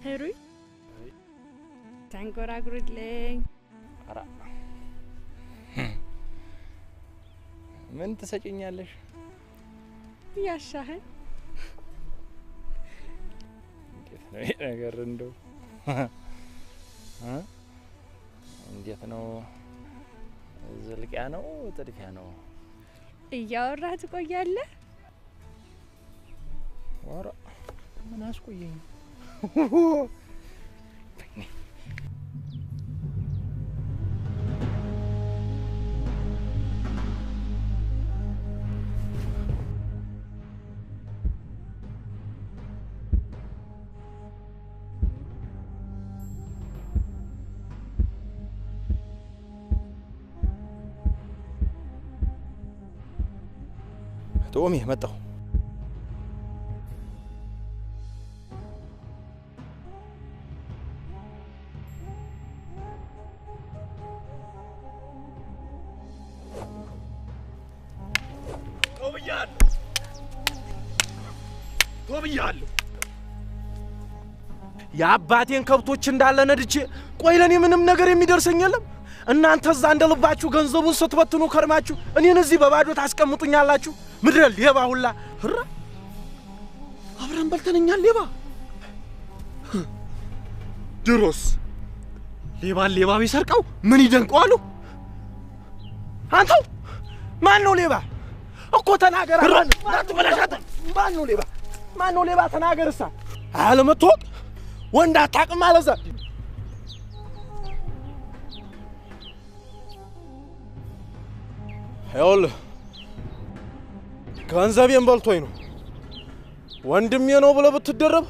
هروي تنقراقرلኝ አራ ምን ተሰጪኛለሽ ያሻህን ነገር እንደው እንዴት ነው ዝልቂያ ነው ጥድፊያ ነው እያወራህ ትቆያለህ ወራ ምን አስቆየኝ تومي متى توميالو يا አባቴን ከብቶች እንዳለ ነድቼ ቆይ ለኔ ምንም ነገር የሚደርሰኝ የለም እናንተ እዛ እንደልባችሁ ገንዘቡን ስትበትኑ ከርማችሁ እኔን እዚህ በባዶ ታስቀምጡኛላችሁ ምድረ ሌባ ሁላ ህራ አብረን በልተነኛል ሌባ ድሮስ ሌባ ቢሰርቀው ምን ይደንቀዋሉ አንተው ማን ነው ሌባ እኮ ተናገር አትበላሻተ ማን ነው ሌባ ተናገርሳ አለመተወቅ ወንድ አታውቅም አለዛ يلا ገንዘቤን በልቶኝ ነው ወንድሜ ነው ብለህ ብትደረብ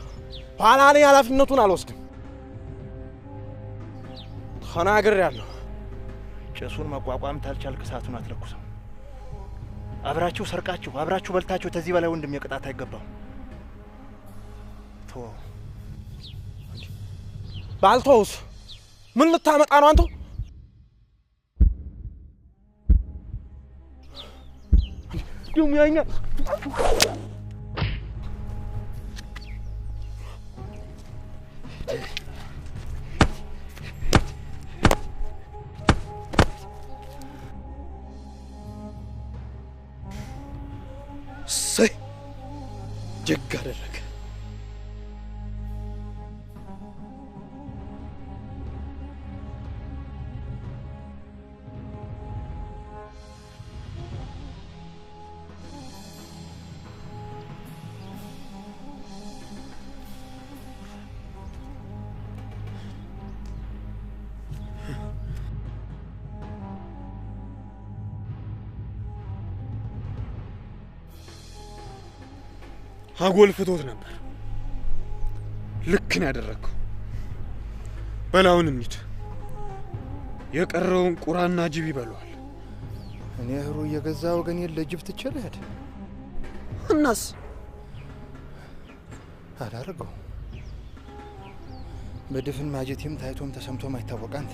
ኋላ እኔ ኃላፊነቱን አልወስድም ተናግሬያለሁ ጭሱን መቋቋም ታልቻልክ እሳቱን አትለኩሰው አብራችሁ ሰርቃችሁ አብራችሁ በልታችሁ ተዚህ በላይ ወንድሜ ቅጣት አይገባው ቶ ባልተውስ ምን ልታመጣ ነው አንተ يوميا سي جقرلك አጎል ፍቶት ነበር ልክ ነው ያደረከው በላውን እንሂድ የቀረውን ቁራና ጅብ ይበሏል እኔ ህሩ የገዛ ወገን ለጅብ ትችልህ እናስ አዳርገው በድፍን ማጀቴም ታይቶም ተሰምቶም አይታወቃንት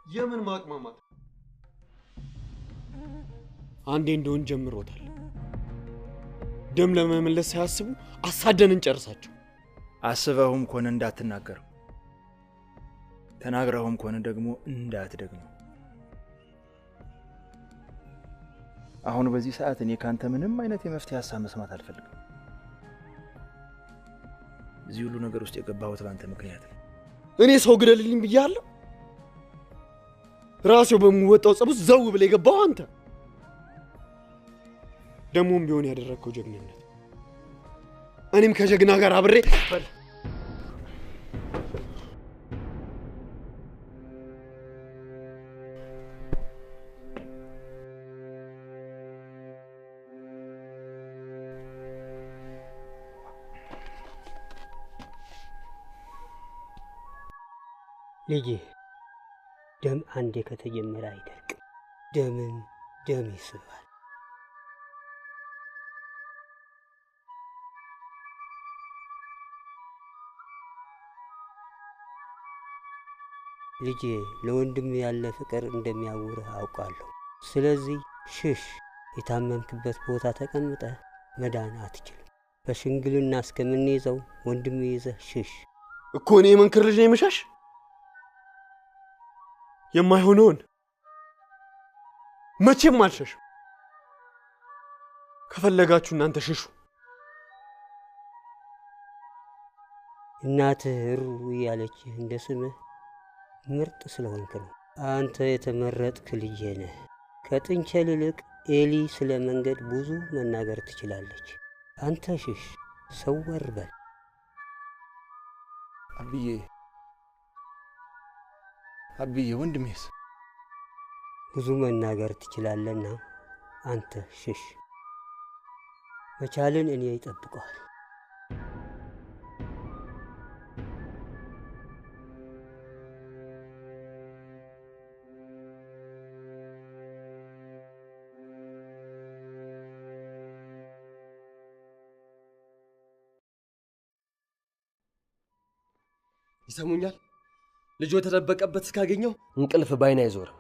የምን ማቅማማት አንዴ እንደውን ጀምሮታል ደም ለመመለስ ሳያስቡ አሳደን እንጨርሳቸው አስበውም ኮነ እንዳትናገር ተናግረውም ኮነ ደግሞ እንዳትደግመው አሁን በዚህ ሰዓት እኔ ካንተ ምንም አይነት የመፍትሄ ሐሳብ መስማት አልፈልግም እዚህ ሁሉ ነገር ውስጥ የገባሁት ባንተ ምክንያት ነው እኔ ሰው ግደልልኝ ብያለሁ ራስው በመወጣው ጸብስ ዘው ብለ የገባው አንተ ደሞም ቢሆን ያደረከው ጀግንነት እኔም ከጀግና ጋር አብሬ ልጄ ደም አንዴ ከተጀመረ አይደርቅም። ደምን ደም ይስባል። ልጄ ለወንድም ያለ ፍቅር እንደሚያውርህ አውቃለሁ። ስለዚህ ሽሽ። የታመምክበት ቦታ ተቀምጠህ መዳን አትችልም። በሽምግልና እስከምንይዘው ወንድም ይዘህ ሽሽ። እኮ እኔ የመንክር ልጅ ነኝ የምሸሽ? የማይሆነውን መቼም አልሸሽም። ከፈለጋችሁ እናንተ ሽሹ። እናትህ ሩ ያለችህ እንደ ስምህ ምርጥ ስለሆንክ ነው። አንተ የተመረጥክ ልጄ ነህ። ከጥንቸል ይልቅ ኤሊ ስለ መንገድ ብዙ መናገር ትችላለች። አንተ ሽሽ፣ ሰወር በል። አብዬ ወንድሜስ? ብዙ መናገር ትችላለና አንተ ሽሽ። መቻልን እኔ ይጠብቀዋል። ይሰሙኛል? ልጆ ተደበቀበት እስካገኘው እንቅልፍ ባይና አይዞርም።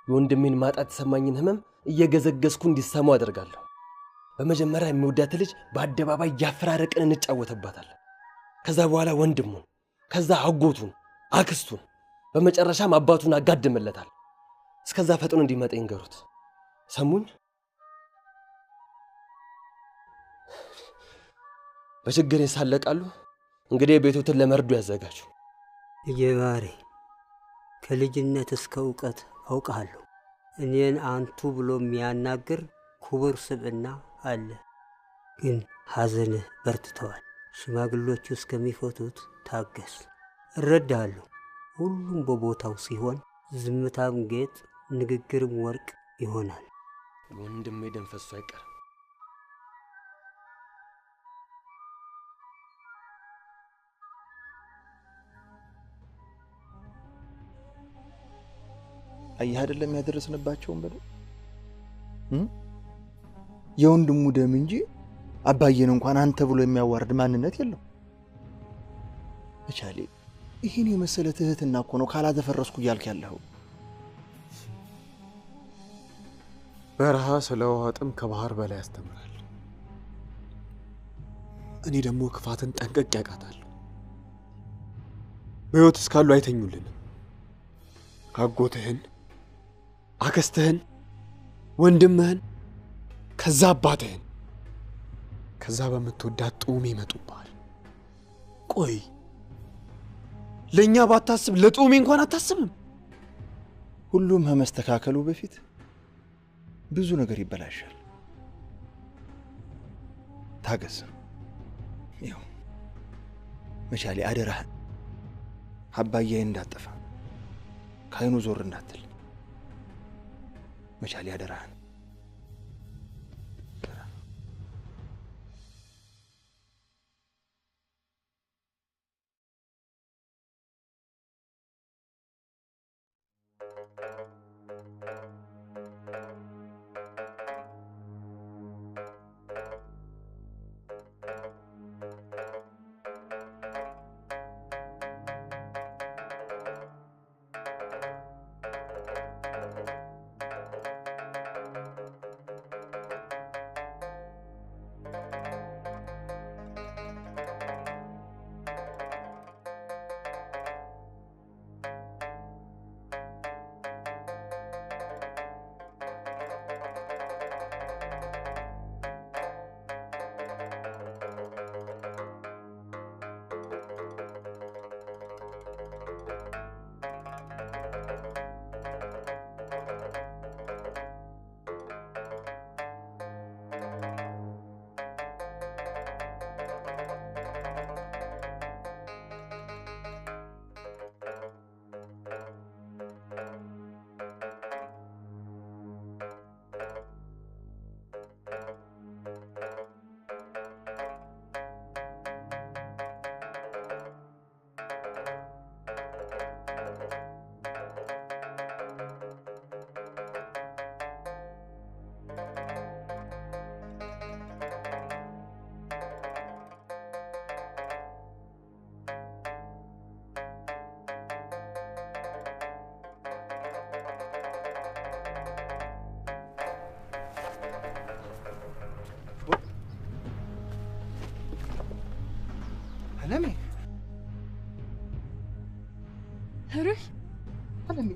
የወንድሜን ማጣት የተሰማኝን ህመም እየገዘገዝኩ እንዲሰማው አደርጋለሁ። በመጀመሪያ የሚወዳት ልጅ በአደባባይ ያፈራረቅን እንጫወተባታለን። ከዛ በኋላ ወንድሙን፣ ከዛ አጎቱን፣ አክስቱን፣ በመጨረሻም አባቱን አጋድምለታል። እስከዛ ፈጥኖ እንዲመጣ ይንገሩት። ሰሙኝ? በችግሬ ሳለቃሉ። እንግዲህ ቤቶትን ለመርዱ ያዘጋጁ። ልጄ ባሬ፣ ከልጅነት እስከ እውቀት አውቃለሁ። እኔን አንቱ ብሎ የሚያናግር ክቡር ስብዕና አለ። ግን ሐዘንህ በርትተዋል። ሽማግሎቹ እስከሚፈቱት ታገስ። እረዳለሁ። ሁሉም በቦታው ሲሆን ዝምታም ጌጥ፣ ንግግርም ወርቅ ይሆናል። ወንድሜ ደም ፈሶ አይቀርም። አየህ አይደለም ያደረስንባቸውን በደል የወንድሙ ደም እንጂ አባዬን እንኳን አንተ ብሎ የሚያዋርድ ማንነት የለው። መቻሌ ይሄን የመሰለ ትህትና እኮ ነው ካላደፈረስኩ እያልክ ያለኸው። በረሃ ስለ ውሃ ጥም ከባህር በላይ ያስተምራል። እኔ ደግሞ ክፋትን ጠንቀቅ ያውቃታለሁ። በሕይወት እስካሉ አይተኙልንም። አጎትህን፣ አክስትህን፣ ወንድምህን፣ ከዛ አባትህን፣ ከዛ በምትወዳት ጡሜ ይመጡብሃል። ቆይ ለእኛ ባታስብ ለጡሜ እንኳን አታስብም? ሁሉም ከመስተካከሉ በፊት ብዙ ነገር ይበላሻል። ታገስ። ይኸው መቻሌ አደራህን አባዬን እንዳጠፋ ከአይኑ ዞር እንዳትል። መቻሌ አደራህን። አለሜ ሩህ አለሜ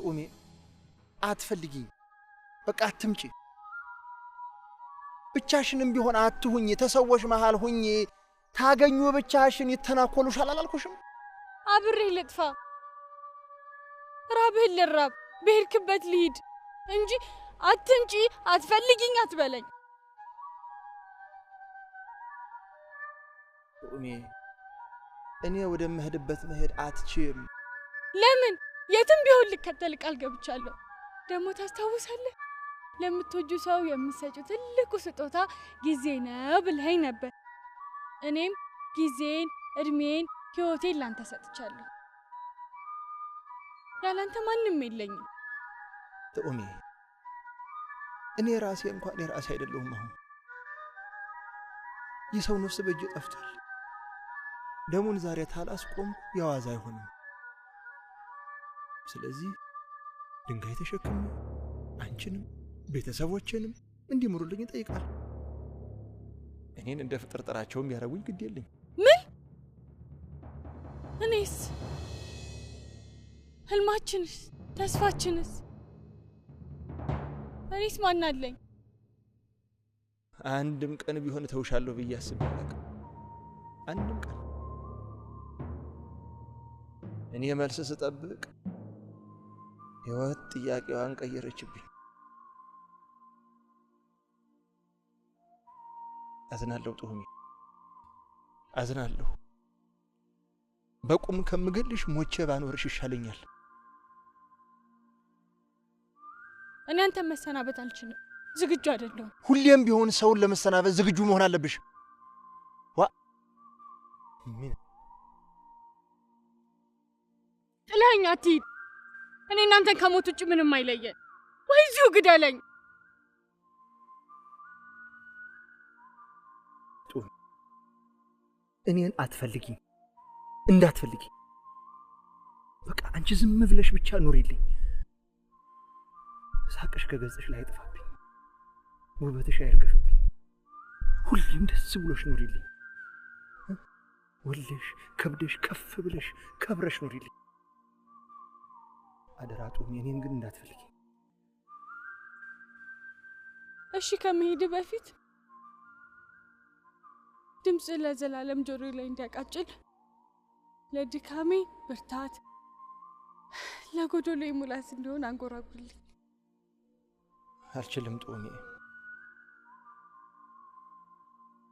ኡሚ አትፈልጊኝ በቃ አትምጪ ብቻሽንም ቢሆን አትሁኝ ተሰዎች መሃል ሁኝ ታገኙ ብቻሽን ይተናኮሉሻል አላልኩሽም አብሬ ልጥፋ ራብህን ልራብ በሄድክበት ልሂድ እንጂ አትምጪ አትፈልጊኝ አትበለኝ ኡሚ እኔ ወደ መሄድበት መሄድ አትችም ለምን የትም ቢሆን ልከተል ቃል ገብቻለሁ ደሞ ታስታውሳለህ ለምትወጁ ሰው የምትሰጪው ትልቁ ስጦታ ጊዜ ነው ብለኸኝ ነበር እኔም ጊዜን እድሜን ህይወቴን ላንተ ሰጥቻለሁ ያላንተ ማንንም የለኝም ኡሚ እኔ ራሴ እንኳን ራሴ አይደለሁም አሁን የሰው ነፍስ በእጅ ጠፍቷል ደሙን ዛሬ ታላስቆም ያዋዛ አይሆንም ስለዚህ ድንጋይ ተሸክሜ አንቺንም ቤተሰቦቼንም እንዲምሩልኝ ጠይቃል እኔን እንደ ፍጥርጥራቸው የሚያረጉኝ ግድ የለኝ ምን እኔስ ህልማችንስ ተስፋችንስ እኔስ ማን አለኝ አንድም ቀን ቢሆን ተውሻለሁ ብዬ አስቤያለሁ አንድም ቀን እኔ መልስ ስጠብቅ ህይወት ጥያቄዋን ቀየረችብኝ አዝናለሁ ጡሁሚ አዝናለሁ በቁም ከምገልሽ ሞቼ ባኖርሽ ይሻለኛል እኔ አንተ መሰናበት አልችልም ዝግጁ አይደለሁም ሁሌም ቢሆን ሰውን ለመሰናበት ዝግጁ መሆን አለብሽ ምን ጥለኸኝ አትሂድ እኔ እናንተን ከሞት ውጭ ምንም አይለየን ወይ እዚሁ ግደለኝ እኔን አትፈልጊኝ እንዳትፈልጊ በቃ አንቺ ዝም ብለሽ ብቻ ኑሪልኝ ሳቅሽ ከገጽሽ ላይ አይጥፋብኝ ውበትሽ አይርገፍብኝ ሁሌም ደስ ብሎሽ ኑሪልኝ ወልሽ ከብደሽ ከፍ ብለሽ ከብረሽ ኑሪልኝ አደራጡም እኔን ግን እንዳትፈልጊ እሺ ከመሄድ በፊት ድምጽ ለዘላለም ጆሮ ላይ እንዲያቃጭል ለድካሜ ብርታት ለጎዶሎ ሙላት እንደሆነ አንጎራጉልኝ አልችልም ጦሜ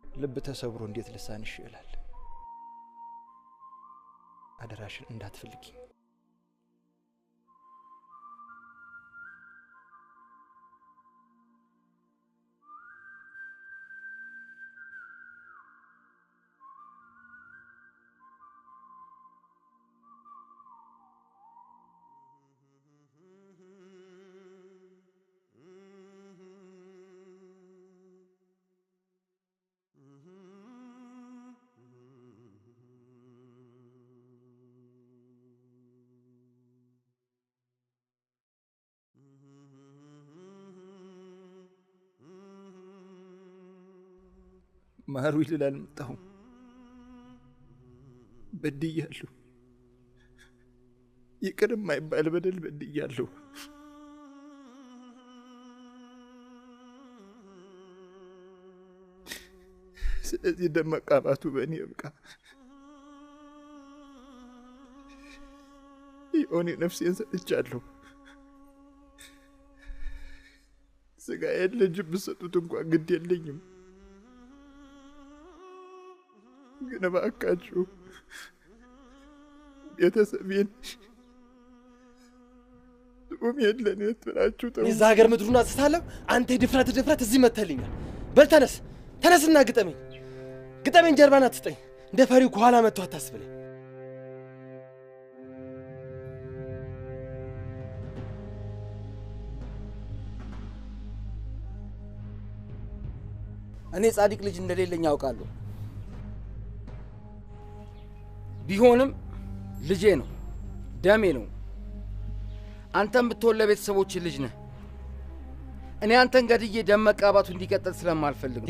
ልብ ተሰብሮ እንዴት ልሳንሽ ይላል አደራሽን እንዳትፈልጊ ማሩ ይላል መጣሁ በድያለሁ ይቅር የማይባል በደል በድያለሁ ስለዚህ ደም መቃባቱ በእኔ ይብቃ የሆነ ነፍሴን ሰጥቻለሁ ስጋዬን ለጅብ ብሰጡት እንኳን ግድ የለኝም ግን እባካችሁ ቤተሰቤን ጡም የለን የትላችሁ ተው እዛ ሀገር ምድሩን አስታለሁ አንተ ድፍረት እዚህ መተልኛል በል ተነስና ግጠመኝ ጀርባን አትስጠኝ እንደ ፈሪው ከኋላ መጥቶ አታስብለኝ እኔ ጻድቅ ልጅ እንደሌለኝ ያውቃለሁ ቢሆንም ልጄ ነው ደሜ ነው አንተም ብትወለ ቤተሰቦች ልጅ ነህ እኔ አንተን ገድዬ ደም መቃባቱ እንዲቀጥል ስለማልፈልግ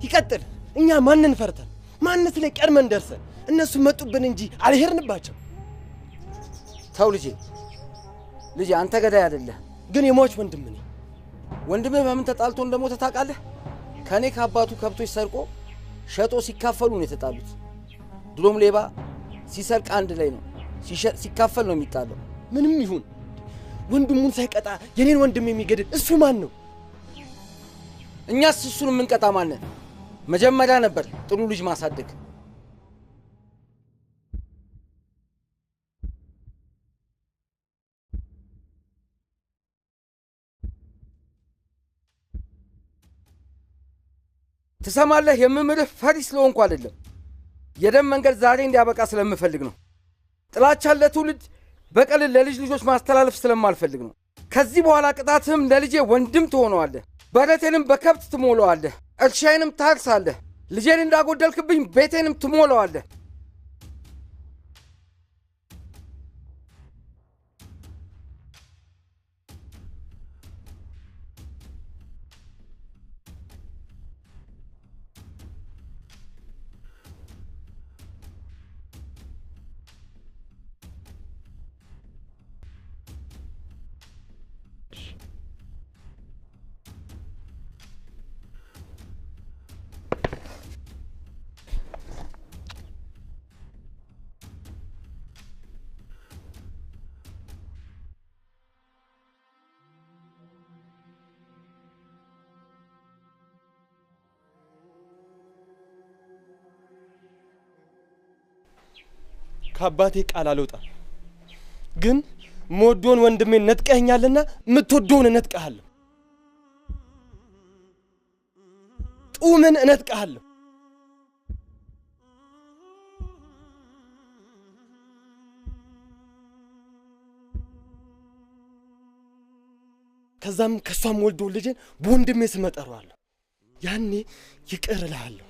ይቀጥል እኛ ማንን ፈርተን ማንስ ላይ ቀድመን ደርሰን እነሱ መጡብን እንጂ አልሄርንባቸው ተው ልጄ አንተ ገዳይ አይደለህ ግን የሟች ወንድም ነኝ ወንድምህ በምን ተጣልቶ እንደሞተ ታውቃለህ ከኔ ከአባቱ ከብቶች ሰርቆ ሸጦ ሲካፈሉ ነው የተጣሉት ድሮም ሌባ ሲሰርቅ አንድ ላይ ነው ሲካፈል ነው የሚጣለው ምንም ይሁን ወንድሙን ሳይቀጣ የኔን ወንድም የሚገድል እሱ ማን ነው እኛስ እሱን የምንቀጣ ማን ነን መጀመሪያ ነበር ጥሩ ልጅ ማሳደግ ትሰማለህ የምምልህ ፈሪ ስለሆንኩ አይደለም የደም መንገድ ዛሬ እንዲያበቃ ስለምፈልግ ነው ጥላቻን ለትውልድ በቀል ለልጅ ልጆች ማስተላለፍ ስለማልፈልግ ነው ከዚህ በኋላ ቅጣትህም ለልጄ ወንድም ትሆነዋለህ በረቴንም በከብት ትሞላዋለህ እርሻዬንም ታርሳለህ ልጄን እንዳጎደልክብኝ ቤቴንም ትሞላዋለህ ከአባቴ ቃል አልወጣም ግን ሞዶን ወንድሜን ነጥቀኸኛልና ምትወደውን እነጥቀሃለሁ ጡምን እነጥቀሃለሁ ከዛም ከሷም ወልዶ ልጅን በወንድሜ ስም እጠራዋለሁ ያኔ ይቅር እልሃለሁ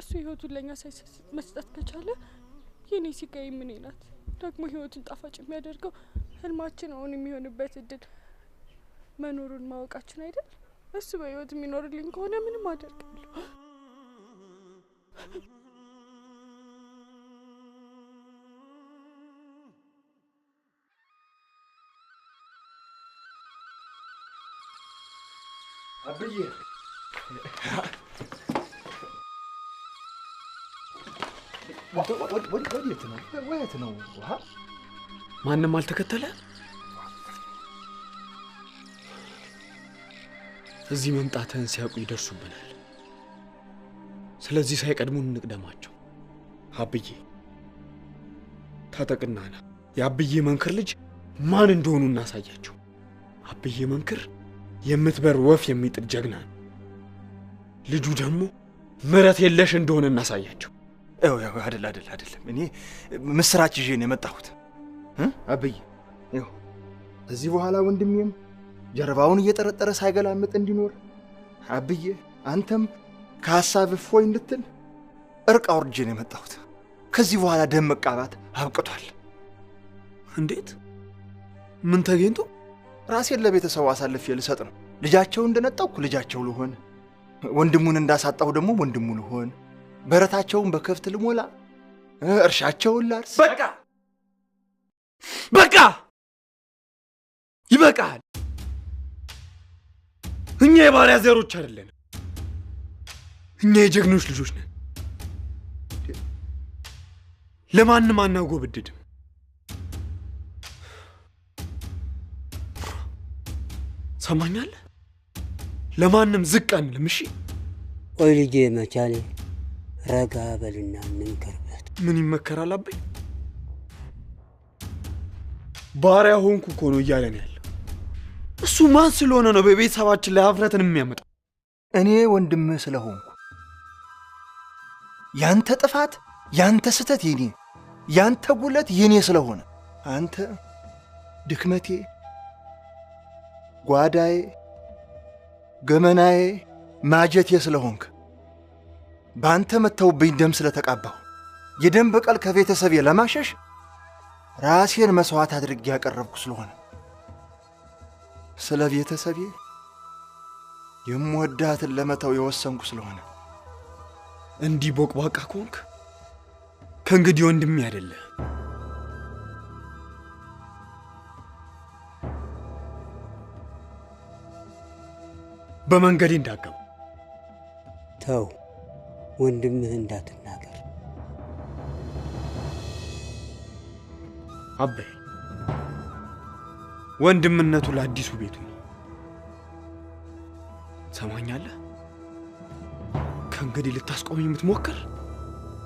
እሱ ህይወቱን ለኛ ሳይሰስት መስጠት ከቻለ የኔ ሲጋይ ምን ይናት ደግሞ ህይወቱን ጣፋጭ የሚያደርገው ህልማችን አሁን የሚሆንበት እድል መኖሩን ማወቃችን አይደል እሱ በህይወት የሚኖርልኝ ከሆነ ምንም አደርጋለሁ አብዬ ወዴት ነው? ማንም አልተከተለ? እዚህ መምጣትህን ሲያውቁ ይደርሱብናል። ስለዚህ ሳይቀድሙን እንቅደማቸው። አብዬ ታጠቅና ና። የአብዬ መንክር ልጅ ማን እንደሆኑ እናሳያቸው። አብዬ መንክር የምትበር ወፍ የሚጥል ጀግና ነው። ልጁ ደግሞ ምረት የለሽ እንደሆነ እናሳያቸው። አይደለም እኔ ምስራች ይዤ ነው የመጣሁት። አብዬ ይኸው እዚህ በኋላ ወንድሜም ጀርባውን እየጠረጠረ ሳይገላምጥ እንዲኖር አብዬ አንተም ከሐሳብ እፎይ እንድትል እርቅ አውርጄ ነው የመጣሁት። ከዚህ በኋላ ደም መቃባት አብቅቷል። እንዴት? ምን ተገኝቶ? ራሴን ለቤተሰቡ አሳልፌ ልሰጥ ነው። ልጃቸው እንደነጣኩ ልጃቸው ልሆን፣ ወንድሙን እንዳሳጣሁ ደግሞ ወንድሙ ልሆን፣ በረታቸውን በከፍት ልሞላ፣ እርሻቸውን ላርስ። በቃ ይበቃል። እኛ የባሪያ ዘሮች አይደለን። እኛ የጀግኖች ልጆች ነን። ለማንም አናጎብድድም። ሰማኛለህ? ለማንም ዝቅ አንልም። እሺ ቆይ ልጄ መቻሌ ረጋ በልና እንምከርበት። ምን ይመከራል አባይ? ባሪያ ሆንኩ እኮ ነው እያለን ያለው። እሱ ማን ስለሆነ ነው በቤተሰባችን ላይ ሀፍረትን የሚያመጣው? እኔ ወንድምህ ስለሆንኩ ያንተ ጥፋት ያንተ ስተት የኔ ያንተ ጉለት የኔ ስለሆነ አንተ ድክመቴ ጓዳዬ ገመናዬ ማጀቴ ስለሆንክ በአንተ መተውብኝ ደም ስለተቃባሁ የደም በቀል ከቤተሰቤ ለማሸሽ ራሴን መስዋዕት አድርጌ ያቀረብኩ ስለሆነ ስለ ቤተሰቤ የምወዳትን ለመተው የወሰንኩ ስለሆነ እንዲህ ቦቅቧቃ ከሆንክ ከእንግዲህ ወንድሜ አይደለህ። በመንገዴ እንዳገባ ተው፣ ወንድምህ እንዳትናገር። አባይ ወንድምነቱ ለአዲሱ ቤቱ ነው። ሰማኛለህ? ከእንግዲህ ልታስቆመኝ የምትሞክር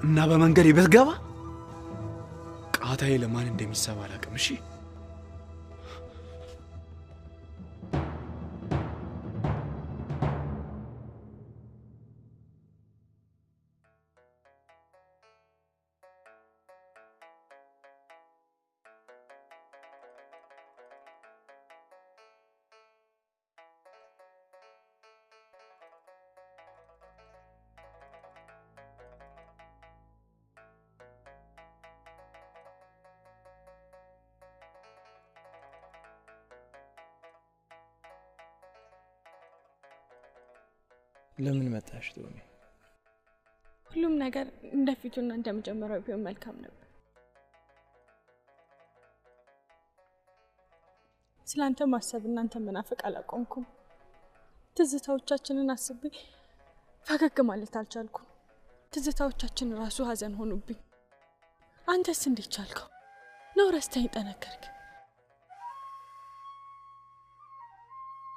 እና በመንገዴ ብትገባ ቃታዬ ለማን እንደሚሰባ አላውቅም። እሺ ለምን መጣሽ ቶሚ? ሁሉም ነገር እንደፊቱና እንደመጀመሪያው ቢሆን መልካም ነበር። ስላንተ ማሰብ እናንተ መናፈቅ አላቆምኩም። ትዝታዎቻችንን አስቤ ፈገግ ማለት አልቻልኩም። ትዝታዎቻችን ራሱ ሀዘን ሆኑብኝ። አንተስ እንዴት ቻልከው? ነው ረስተኝ ጠነከርክ?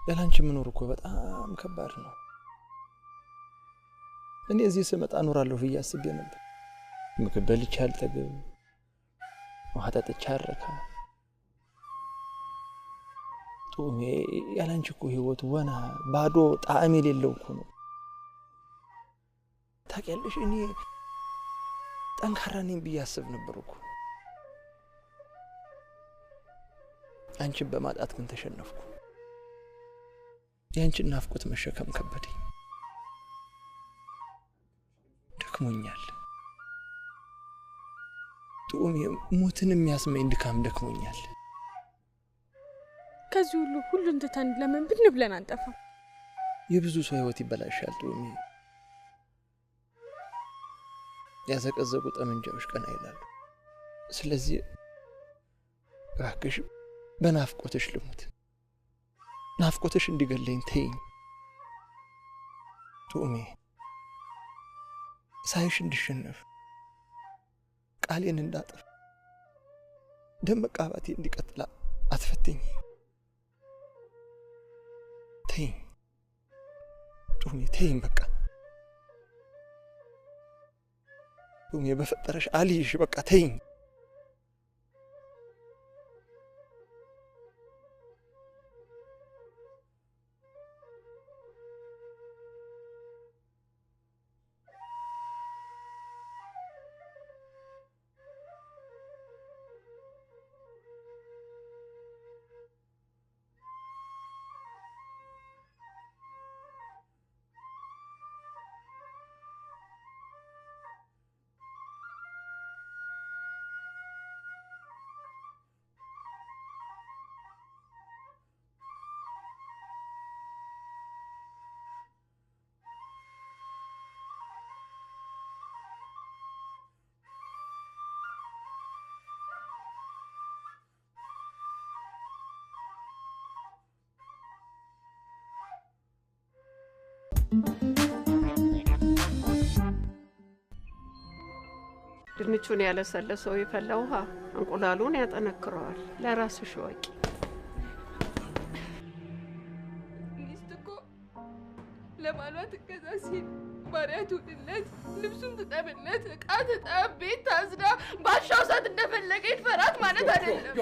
ያላንቺ መኖር እኮ በጣም ከባድ ነው። እኔ እዚህ ስመጣ እኖራለሁ ብዬ አስቤ ነበር። ምግብ በልቼ አልጠግብ፣ ውሃ ጠጥቼ አልረካ። ቶሚ ያላንቺ እኮ ህይወት ወና ባዶ ጣዕም የሌለው እኮ ነው። ታውቂያለሽ እኔ ጠንካራ ነኝ ብዬ አስብ ነበር እኮ። አንቺን በማጣት ግን ተሸነፍኩ። ያንቺን ናፍቆት መሸከም ከበደኝ። ደክሞኛል። ቶሚ ሞትን የሚያስመኝ ድካም ደክሞኛል። ከዚህ ሁሉን ትተን ለምን ብን ብለን አንጠፋ? የብዙ ሰው ህይወት ይበላሻል ቶሚ። ያዘቀዘቁ ጠመንጃዎች ቀና ይላሉ። ስለዚህ እባክሽ በናፍቆትሽ ልሙት። ናፍቆትሽ እንዲገለኝ ተይኝ ቶሚ። ሳይሽ እንድሸነፍ ቃሌን እንዳጥፍ ደም መቃባቴ እንዲቀጥል አትፈትኝ። ተይኝ ቶሚ ተይኝ። በቃ ቶሚ በፈጠረሽ አልይሽ። በቃ ተይኝ። ድንቹን ያለሰለሰው የፈላ ውሃ እንቁላሉን ያጠነክረዋል። ለራስሽ ወቂ። ሚስት እኮ ለባሏ ትገዛ ሲል ባሪያ ትውልለት፣ ልብሱን ትጠብለት፣ ዕቃ ትጠብ፣ ቤት ታዝዳ፣ ባሻው ሰዓት እንደፈለገ ይፈራት ማለት አይደለም።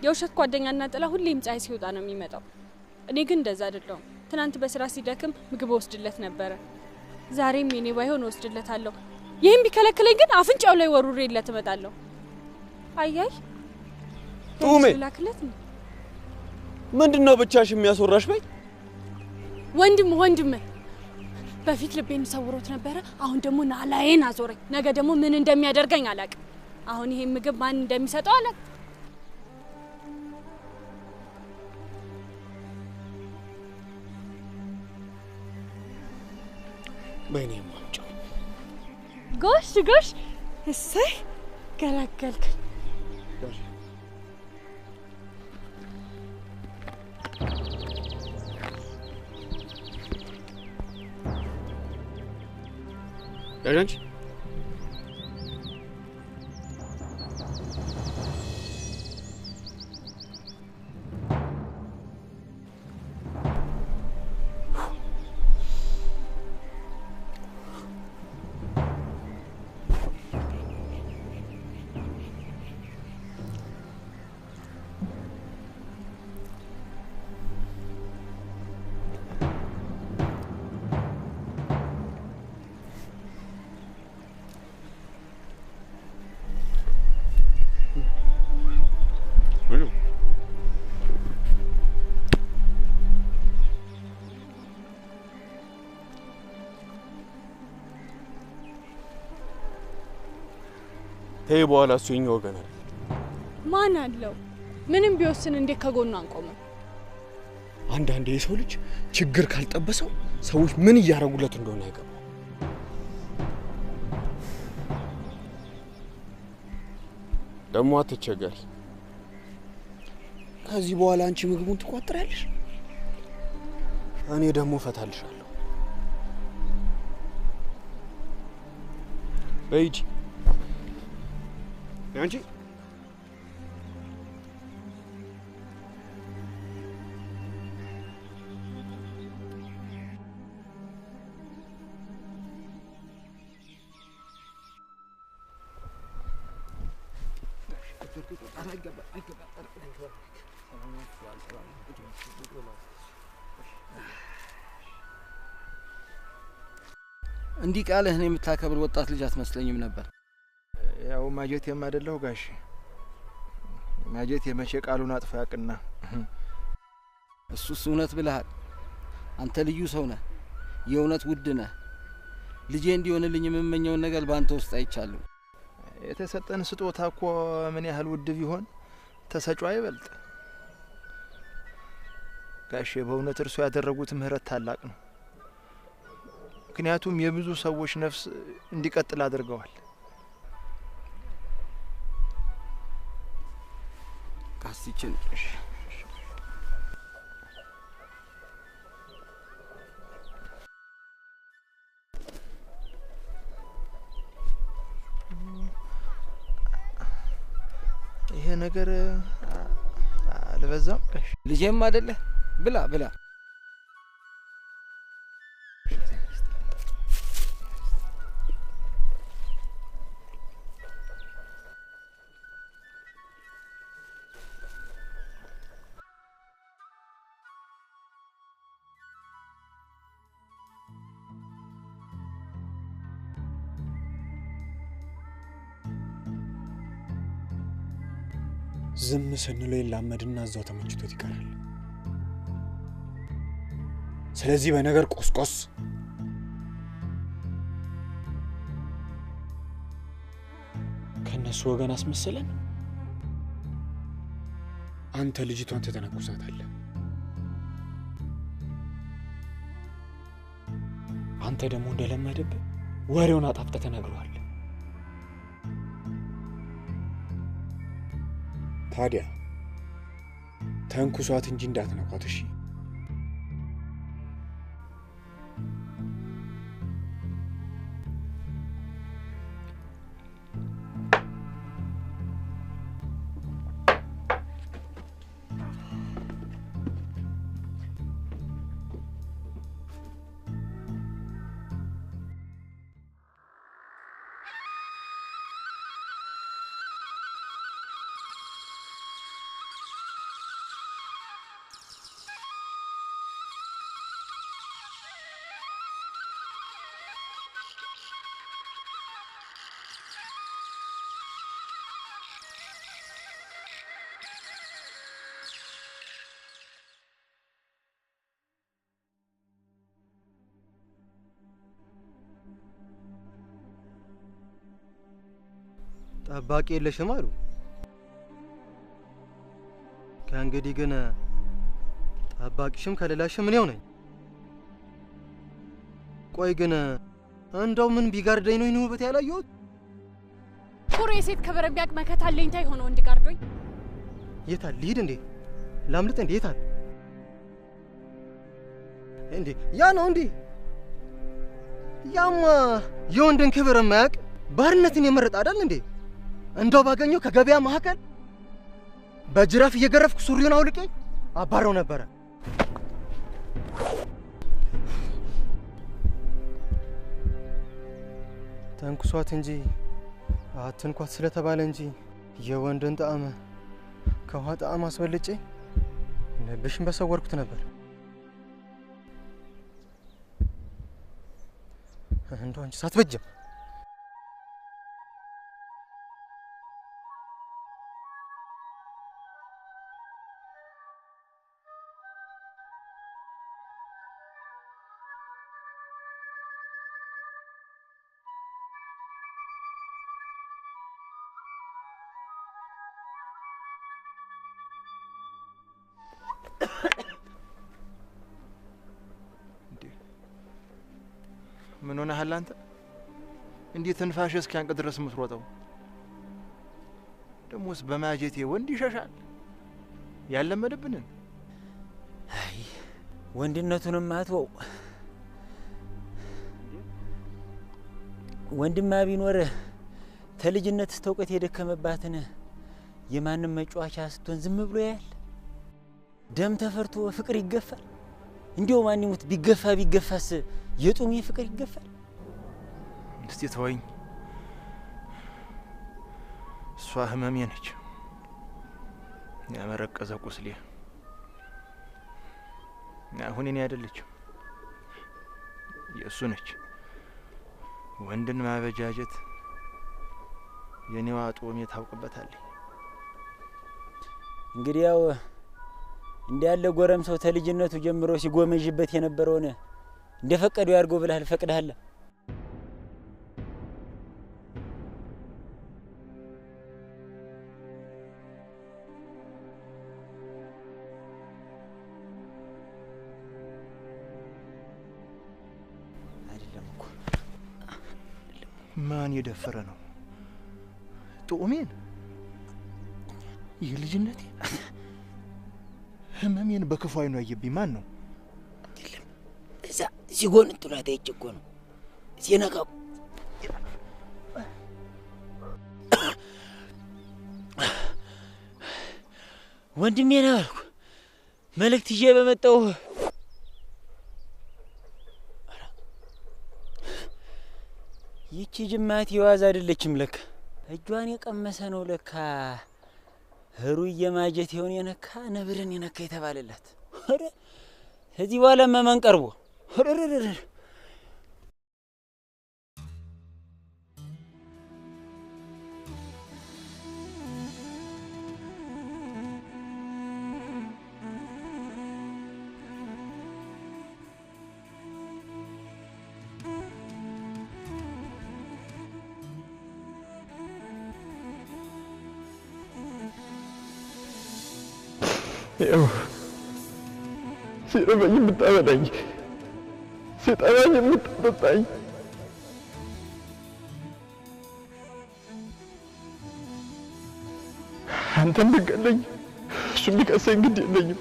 የውሸት ጓደኛና ጥላ ሁሌም ፀሐይ ሲወጣ ነው የሚመጣው። እኔ ግን እንደዛ አይደለሁም። ትናንት በስራ ሲደክም ምግብ ወስድለት ነበር። ዛሬም የኔ ባይሆን ወስድለታለሁ። ይሄን ቢከለክለኝ ግን አፍንጫው ላይ ወሩሬለት እመጣለሁ። አያይ ጡሜ ላክለት ነው። ምንድነው ብቻሽ የሚያስወራሽ? በይ ወንድም በፊት ልቤን ሰውሮት ነበር። አሁን ደግሞ ናላዬን አዞረኝ። ነገ ደግሞ ምን እንደሚያደርገኝ አላውቅም። አሁን ይሄን ምግብ ማን እንደሚሰጠው አላውቅም። በእኔ ማምጫው ጎሽ እሰይ ገላገልክ። ያጃንቺ ተይ በኋላ እሱ የኛ ወገን አይደል? ማን አለው? ምንም ቢወስን እንዴ ከጎኑ አንቆመው? አንዳንዴ የሰው ልጅ ችግር ካልጠበሰው ሰዎች ምን እያረጉለት እንደሆነ አይገባም። ደግሞ አትቸገሪ። ከዚህ በኋላ አንቺ ምግቡን ትቋጥሪያለሽ፣ እኔ ደግሞ ፈታልሻለሁ። በይጂ አንቺ እንዲህ ቃልህን የምታከብር ወጣት ልጅ አትመስለኝም ነበር። ያው ማጀት የማደለው ጋሽ ማጀት የመቼ ቃሉን አጥፋ ያቅና እሱስ እውነት ብለሃል። አንተ ልዩ ሰው ነህ፣ የእውነት ውድ ነህ። ልጄ እንዲሆንልኝ የምመኘውን ነገር ባንተ ውስጥ አይቻለሁ። የተሰጠን ስጦታ እኮ ምን ያህል ውድ ቢሆን ተሰጫው አይበልጥ። ጋሽ በእውነት እርሱ ያደረጉት ምህረት ታላቅ ነው። ምክንያቱም የብዙ ሰዎች ነፍስ እንዲቀጥል አድርገዋል። ካስቲችን ይሄ ነገር አልበዛም? ልጄም አይደለ? ብላ ብላ ዝም ስንለው ይላመድና እዛው ተመችቶት ይቀራል። ስለዚህ በነገር ቆስቆስ ከነሱ ወገን አስመስለን አንተ ልጅቷን ተተነኩሳታለህ። አንተ ደግሞ እንደለመደብህ ወሬውን አጣፍተህ ተነግረዋል። ታዲያ ተንኩሷት እንጂ እንዳትነኳት እሺ? ጠባቂ የለሽም አሉ። ከእንግዲህ ግን ጠባቂሽም ከሌላሽም እኔው ነኝ። ቆይ ግን እንደው ምን ቢጋርደኝ ነው ይህን ውበት ያላየሁት? ኩሩ የሴት ከበረ ቢያቅ መከታ አለኝታ የሆነው ወንድ ጋርዶኝ። የታል? ልሂድ እንዴ? ላምልጥ እንዴ? የታል እንዴ? ያ ነው እንዴ? ያማ የወንድን ክብር የማያውቅ ባርነትን የመረጠ አይደል እንዴ? እንደው ባገኘው ከገበያ መካከል በጅራፍ እየገረፍኩ ሱሪውን አውልቄ አባረው ነበረ። ተንኩሷት እንጂ አትንኳት ስለተባለ እንጂ የወንድን ጣዕም ከውሃ ጣዕም አስበልጬ ልብሽን በሰወርኩት ነበር። እንደው አንቺ ሳትበጅም ምን ሆነሃል አንተ? እንዴት ትንፋሽ እስኪያንቅ ድረስ የምትሮጠው? ደሞስ በማጀቴ ወንድ ይሸሻል? ያለመደብንን አይ ወንድነቱንም አትወው። ወንድማ ቢኖር ተልጅነት ተውቀት የደከመባትን የማንም መጫወቻ ስትሆን ዝም ብሎ ያያል? ደም ተፈርቶ ፍቅር ይገፋል? እንዲያው ማን ይሙት ቢገፋስ የጡሜ ፍቅር ይገፋል? እስቲ ተወኝ። እሷ ህመሜ ነች፣ ያመረቀዘ ቁስሌ። አሁን እኔ አይደለችም የእሱ ነች። ወንድን ማበጃጀት የኔዋ ጡሜ ታውቅበታለች። እንግዲህ ያው እንዲያለ ጎረም ሰው ተልጅነቱ ጀምሮ ሲጎመጅበት የነበረውን እንደፈቀደው ያርጎ ብለሃል ፈቅደሃል። አይደለም እኮ ማን የደፈረ ነው ጡሜን? የልጅነቴ ህመሜን በክፉ አይኑ ያየብኝ ማን ነው? አይደለም እዛ ሲጎን ጥሏት እኮ ነው ሲነካው። ወንድሜ ነው አልኩ መልእክት ይዤ በመጣው። ይቺ ጅማት የዋዛ አይደለችም ለካ እጇን የቀመሰ ነው ለካ። ህሩይ የማጀት ይሆን የነካ ነብርን የነካ የተባለላት። አረ ከዚህ በኋላ ማን ቀርቦ ሲርበኝ የምታበላኝ፣ ሲጠማኝ የምታጠጣኝ፣ አንተም ብትገለኝ እሱ የሚቀሰኝ ግድ የለኝም።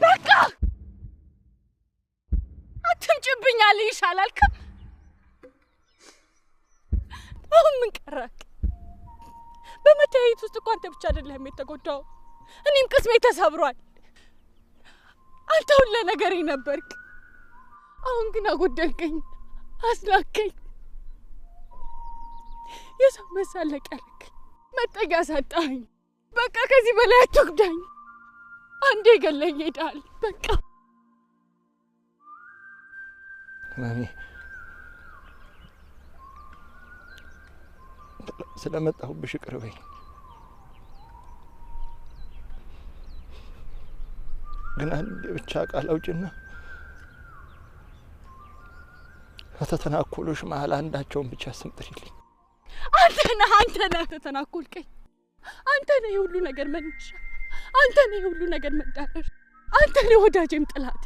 በቃ አትምጭብኝ አልይሽ አላልክም? አሁን ምን ቀረክ? በመተያየት ውስጥ እኮ አንተ ብቻ አይደለህም የተጎዳው፣ እኔም ቅስሜ ተሰብሯል። አንተ ሁሉ ነገሬ ነበርክ። አሁን ግን አጎደልከኝ፣ አስላከኝ፣ የሰው መሳለቂያ አደረግከኝ፣ መጠጊያ ሳጣኸኝ። በቃ ከዚህ በላይ አትጉዳኝ። አንዴ ገለኝ ሄዳል። በቃ ማሚ ስለመጣሁብሽ ይቅር በይኝ። ግን አንዴ ብቻ ቃል አውጭና ከተተናኮሎሽ መሀል አንዳቸውን ብቻ ስም ጥሪልኝ። አንተ ነህ ተተናኮልከኝ። አንተ ነህ የሁሉ ነገር መነሻ፣ አንተ ነህ የሁሉ ነገር መዳረሻ፣ አንተ ነህ ወዳጄም ጥላቴ፣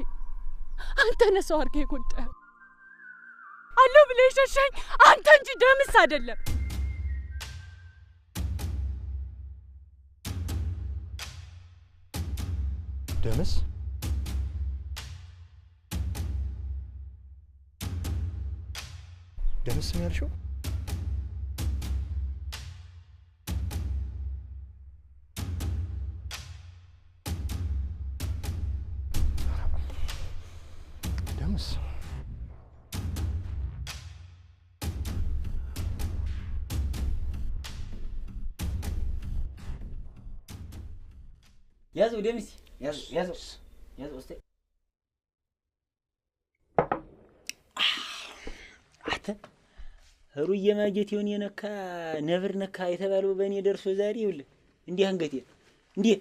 አንተ ነህ ሰው አድርገህ የጎዳኸው። አለሁ ብለህ የሸሸኝ አንተ እንጂ ደምስ አይደለም። ደምስ ደምስ ነው ያልሽው? ደምስ ያዘው ደምስ ያዘው እስቲ አተ ሩዬ ማጀት ይሆን የነካ ነብር ነካ የተባለው በእኔ ደርሶ ዛሬ ይኸውልህ እንዲህ አንገቴ እንዲህ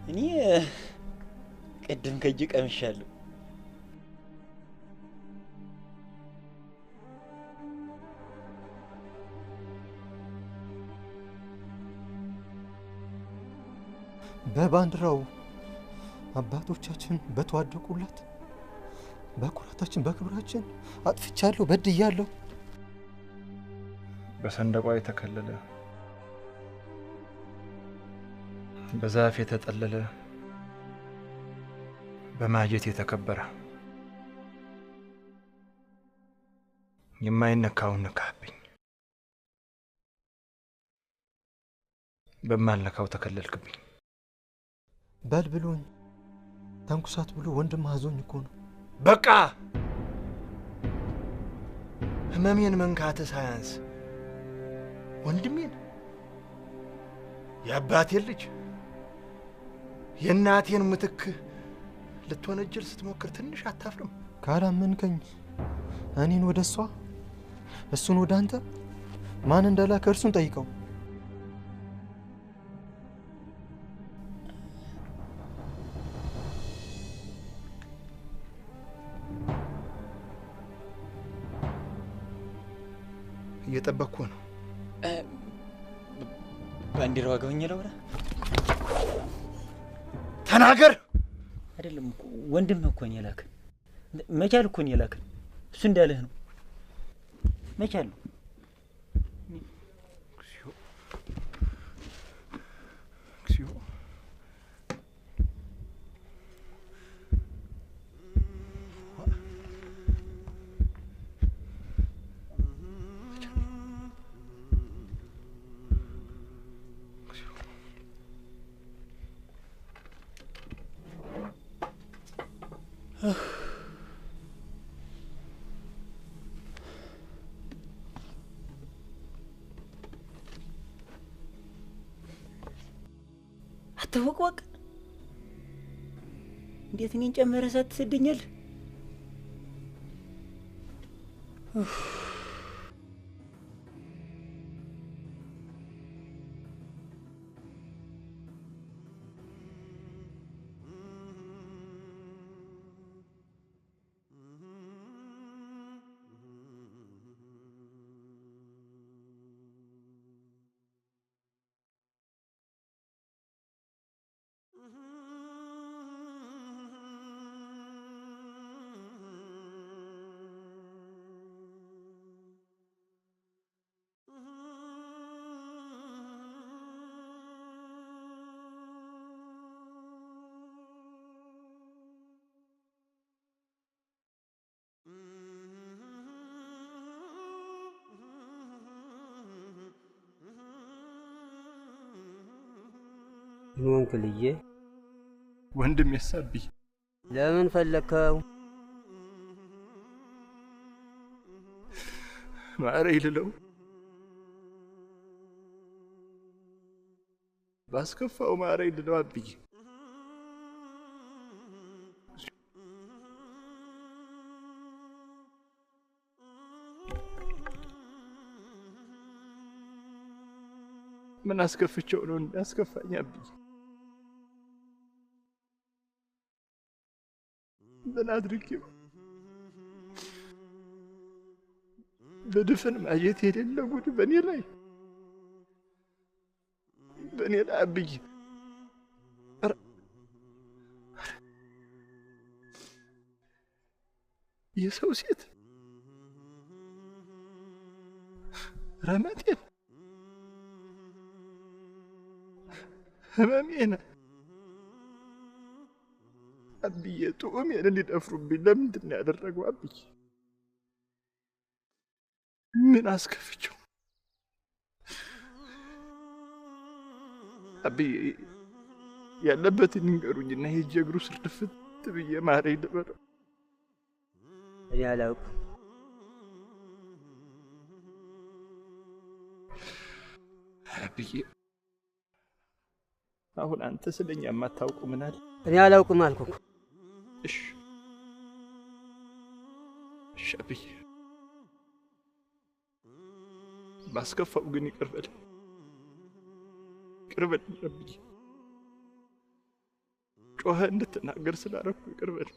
እኔ ቅድም ከእጅ ቀምሻለሁ። በባንዲራው አባቶቻችን በተዋደቁላት በኩራታችን በክብራችን አጥፍቻለሁ፣ በድያለሁ። በሰንደቋ የተከለለ በዛፍ የተጠለለ በማጀት የተከበረ የማይነካውን ነካብኝ፣ በማልነካው ተከለልክብኝ። በል ብሎኝ ተንኩሳት ብሎ ወንድም አዞኝ እኮ ነው። በቃ ህመሜን መንካት ሳያንስ ወንድሜን የአባቴን ልጅ የእናቴን ምትክ ልትወነጀል ስትሞክር ትንሽ አታፍርም? ካላመንከኝ እኔን ወደ እሷ እሱን ወደ አንተ ማን እንደላከ እርሱን ጠይቀው። እየጠበቅኩ ነው። ባንዲራው አገኘ ለውራ ተናገር። አይደለም እኮ ወንድም እኮ ነው የላከን። መቻል እኮ ነው የላከን። እሱ እንዳለህ ነው። መቻል ነው። እግዚኦ አትወቅወቅ። እንዴት እኔን ጨመረህ ሳትሰደኛል? ምን ክልዬ? ወንድም ያሳብይ ለምን ፈለከው? ማረ ይልለው ባስከፋው ማረ ይልለው አብይ ምን አስከፍቸው ነው እንዳስከፋኝ አብይ? ምን አድርጌው? በድፍን ማየት የሌለ ጉድ በእኔ ላይ አብይ። የሰው ሴት ረመቴን ህመሜን አብዬ ጡሜን እንዲደፍሩብኝ ለምንድን ነው ያደረገው? አብዬ ምን አስከፍቸው? አብዬ ያለበትን ንገሩኝና ሄጄ እግሩ ስር ድፍት ብዬ ማረኝ ልበለው። እኔ አላውቅም። አብዬ አሁን አንተ ስለኛ የማታውቁ ምን አለ? እኔ አላውቅም አልኩህ። እሺ አብዬ ባስከፋው ግን ይቅር በል አብዬ። ጮኸ እንድትናገር ስላደረኩ ይቅር በል።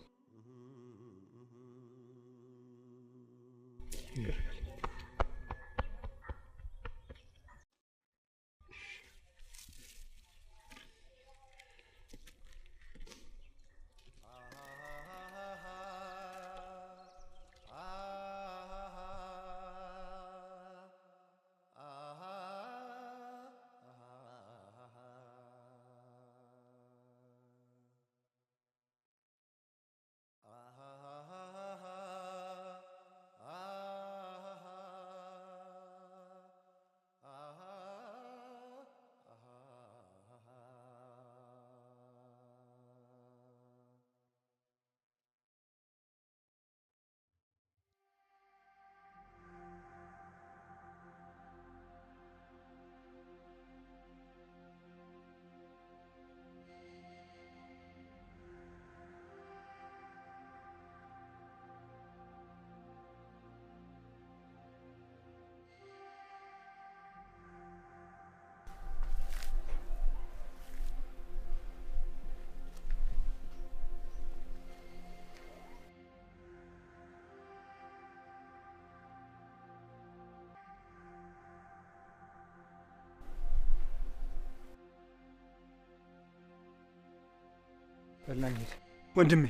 በላኝት ወንድሜ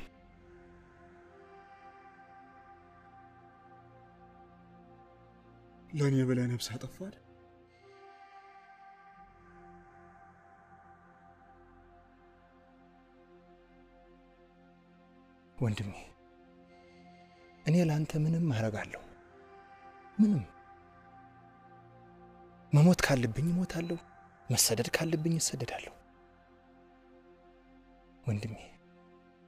ለኔ በላይ ነፍስ አጠፋል። ወንድሜ እኔ ላንተ ምንም አረጋለሁ፣ ምንም መሞት ካለብኝ መሰደድ ካለብኝ እሰደዳለሁ። ወንድሜ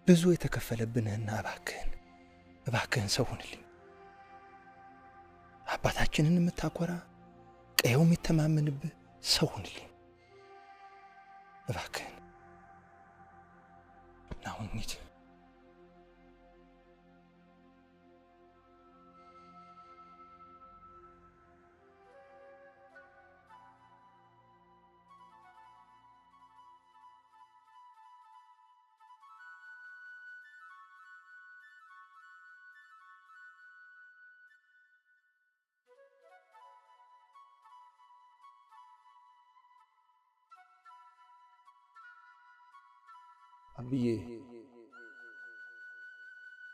ብዙ የተከፈለብንህና እባክህን ሰው ሁንልኝ። አባታችንን የምታኮራ ቀየው የሚተማመንብህ ሰው ሁንልኝ እባክህን። አሁን እንሂድ።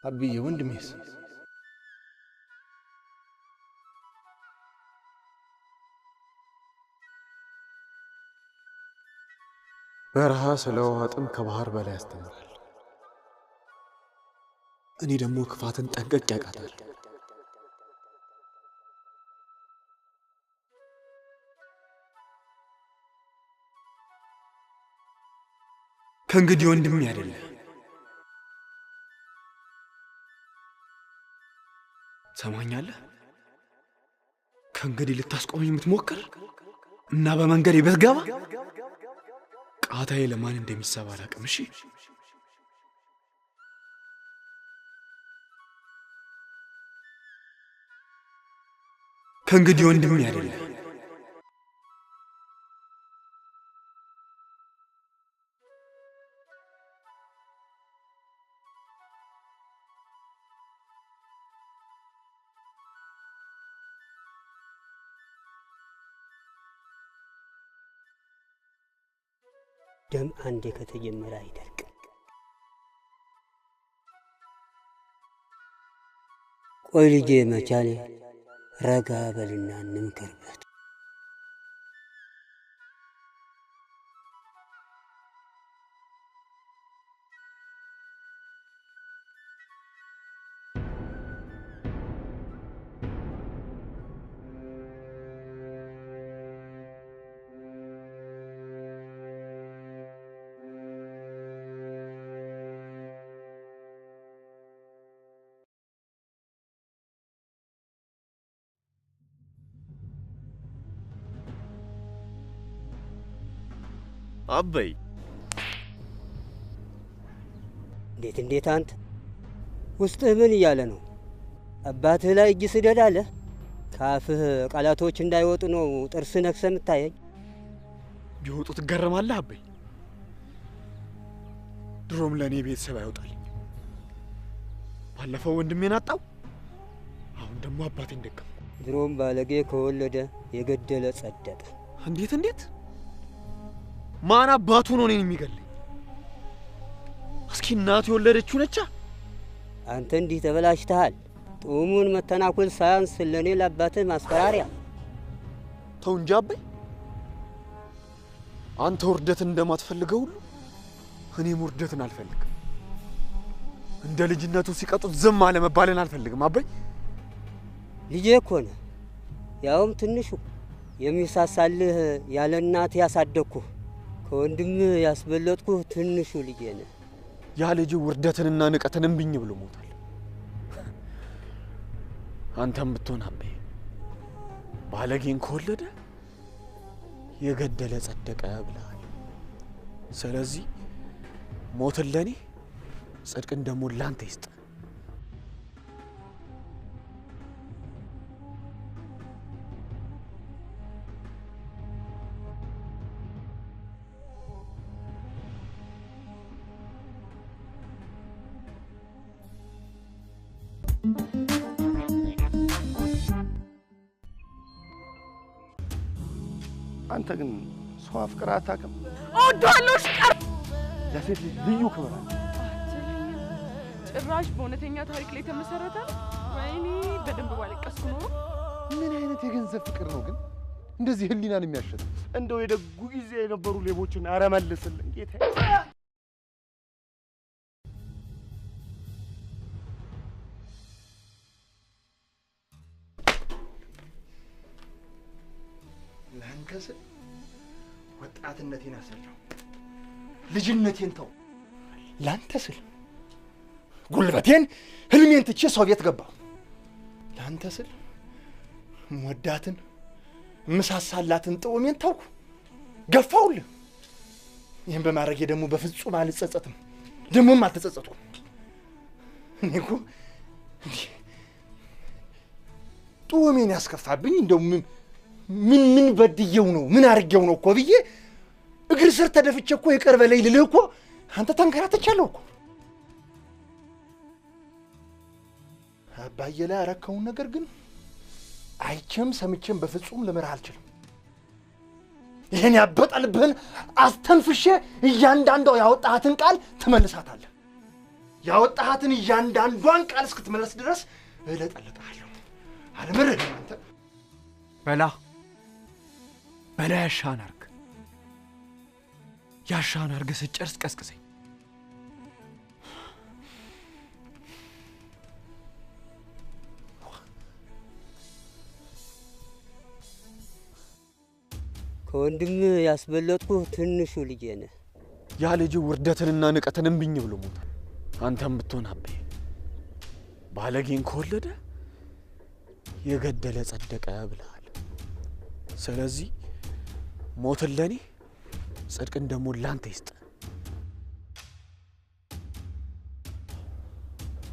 አብዬ ወንድሜስ? በረሃ ስለ ውሃ ጥም ከባህር በላይ ያስተምራል። እኔ ደግሞ ክፋትን ጠንቀቅ ያቃታል። ከእንግዲህ ወንድሜ አይደለም። ሰማኛለህ? ከእንግዲህ ልታስቆመኝ የምትሞክር እና በመንገዴ ብትገባ ቃታዬ ለማን እንደሚሰባ አላውቅም። እሺ? ከእንግዲህ ወንድሜ አይደለም። ደም አንዴ ከተጀመረ አይደርቅም። ቆይ ልጄ መቻሌ ረጋ በልና እንምከርበት። አበይ እንዴት አንተ ውስጥህ ምን እያለ ነው? አባትህ ላይ እጅ ስደድ አለ? ካፍህ ቃላቶች እንዳይወጡ ነው ጥርስ ነክሰ የምታየኝ? ቢወጡ ትገረማለህ አበይ። ድሮም ለእኔ ቤተሰብ አይወጣልኝ። ባለፈው ወንድሜን አጣው፣ አሁን ደግሞ አባቴን ደገምኩ። ድሮም ባለጌ ከወለደ የገደለ ጸደቀ። እንዴት? ማን አባቱ ነው እኔን የሚገለኝ? እስኪ እናቱ የወለደችው ነቻ። አንተ እንዲህ ተበላሽተሃል። ጡሙን መተናኮል ሳያንስ ለእኔ ለአባትህ ማስፈራሪያ። ተው እንጂ አበይ። አንተ ውርደትን እንደማትፈልገው ሁሉ እኔም ውርደትን አልፈልግም። እንደ ልጅነቱ ሲቀጡት ዝም አለ መባልን አልፈልግም አበይ። ልጄ እኮ ነህ፣ ያውም ትንሹ የሚሳሳልህ ያለ እናት ያሳደግኩህ ከወንድምህ ያስበለጥኩህ ትንሹ ልጄ ነህ። ያ ልጅ ውርደትንና ንቀትን እምቢኝ ብሎ ሞታል። አንተም ብትሆን አበይ ባለጌን ከወለደ የገደለ ጸደቀ ብለሃል። ስለዚህ ሞትን ለኔ ጽድቅን ደግሞ ላንተ ይስጥ። አንተ ግን ሰው አፍቅር አታውቅም? እወደዋለሁ። ሽቀር ለሴት ልጅ ልዩ ክብር አለ። ጭራሽ በእውነተኛ ታሪክ ላይ ተመሰረተ። ወይኔ በደንብ ባለቀስኩ ኖሮ። ምን አይነት የገንዘብ ፍቅር ነው ግን እንደዚህ ህሊናን የሚያሸት? እንደው የደጉ ጊዜ የነበሩ ሌቦችን ኧረ መልስልን ጌታዬ። ለአንተ ስል ወጣትነቴን አሰራው፣ ልጅነቴን ተው። ለአንተ ስል ጉልበቴን ህልሜን ትቼ ሰው ቤት ገባሁ። ለአንተ ስል ወዳትን ምሳሳላትን ጥውሜን ተውኩ፣ ገፋውልህ። ይህን በማድረጌ ደግሞ በፍጹም አልጸጸትም፣ ደግሞም አልተጸጸትኩም። እኔ እኮ ጥውሜን ያስከፋብኝ እንደው ምን በድየው ነው ምን አርጌው ነው እኮ ብዬ እግር ስር ተደፍቼ እኮ ይቅር በለኝ ልልህ እኮ አንተ ተንከራተቻለሁ እኮ። አባዬ ላይ ያረከውን ነገር ግን አይቼም ሰምቼም በፍጹም ልምርህ አልችልም። ይሄን ያበጠ ልብህን አስተንፍሼ እያንዳንዷ ያወጣሃትን ቃል ትመልሳታለህ። ያወጣሃትን እያንዳንዷን ቃል እስክትመለስ ድረስ እለጠልጥሃለሁ። አልምርህም አንተ። በላ ያሻህን አርግ። ያሻህን አርግ። ስትጨርስ ቀስቅሰኝ። ከወንድም ያስበለጥኩ ትንሹ ልጄ ነህ። ያ ልጅ ውርደትንና ንቀትን እምብኝ ብሎ ሞተ። አንተም ብትሆን አቤ ባለጌን ከወለደ የገደለ ጸደቀ ብለሃል። ስለዚህ ሞትን ለኔ ጽድቅን ደግሞ ላንተ ይስጥ።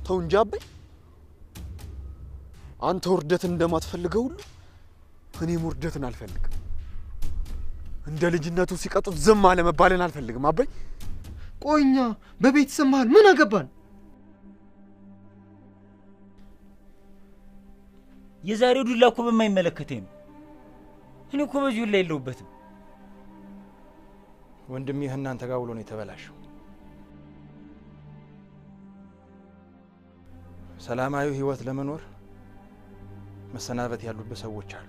ተው እንጂ አቤ፣ አንተ ውርደትን እንደማትፈልገው ሁሉ እኔም ውርደትን አልፈልግም። እንደ ልጅነቱ ሲቀጡት ዝም አለ መባልን አልፈልግም አባይ። ቆይኛ በቤተሰብ መሃል ምን አገባን? የዛሬው ዱላ እኮ በማይመለከተኝ ነው። እኔ እኮ በዚሁ ላይ የለሁበትም። ወንድሜ እናንተ ጋር ውሎ ነው የተበላሸው። ሰላማዊ ህይወት ለመኖር መሰናበት ያሉበት ሰዎች አሉ።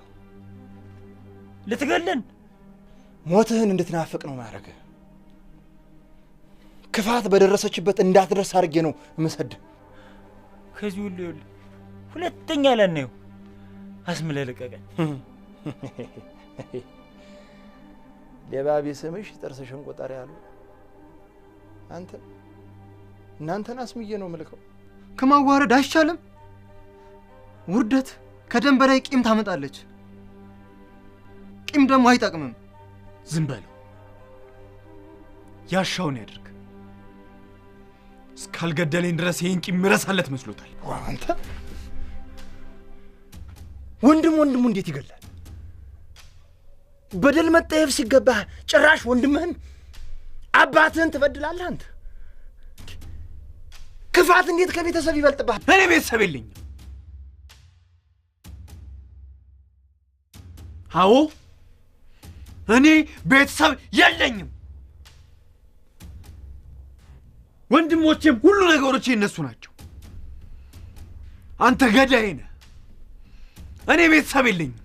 ልትገለን ሞትህን እንድትናፍቅ ነው ማረገ። ክፋት በደረሰችበት እንዳትደርስ አድርጌ ነው መሰድ። ከዚህ ሁሉ ሁለተኛ ለነው አስመለለቀቀኝ። ለባቢ ስምሽ ጥርስሽን ቆጠር ያሉ እናንተን አስምዬ ነው መልከው። ከማዋረድ አይቻልም? ውርደት ከደም በላይ ቂም ታመጣለች። ቂም ደግሞ አይጠቅምም። ዝም በለው። ያሻውን ያድርግ። እስካልገደለኝ ድረስ ይሄን ቂም ምረሳለት መስሎታል። አንተ ወንድሙ እንዴት ይገላል? በደል መጠየፍ ሲገባህ ጭራሽ ወንድምህን አባትህን ትበድላለህ። አንተ ክፋት እንዴት ከቤተሰብ ይበልጥብሃል? እኔ ቤተሰብ የለኝም። አዎ እኔ ቤተሰብ የለኝም። ወንድሞቼም ሁሉ ነገሮቼ እነሱ ናቸው። አንተ ገዳይ ነህ። እኔ ቤተሰብ የለኝም።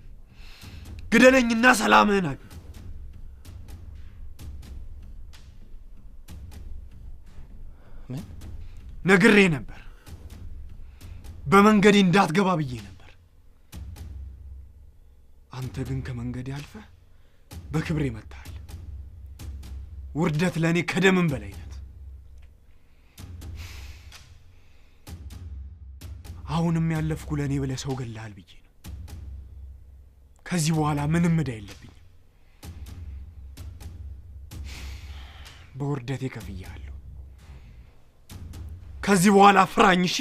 ግደለኝና ሰላምህን አግኝ። ምን ነግሬ ነበር። በመንገዴ እንዳትገባ ብዬ ነበር። አንተ ግን ከመንገዴ አልፈህ በክብሬ መጣል። ውርደት ለኔ ከደምም በላይ ናት። አሁንም ያለፍኩ ለኔ ብለህ ሰው ገለሃል ብዬ ነው። ከዚህ በኋላ ምንም ዕዳ የለብኝም። በውርደቴ ከፍያለሁ። ከዚህ በኋላ ፍራኝ። እሺ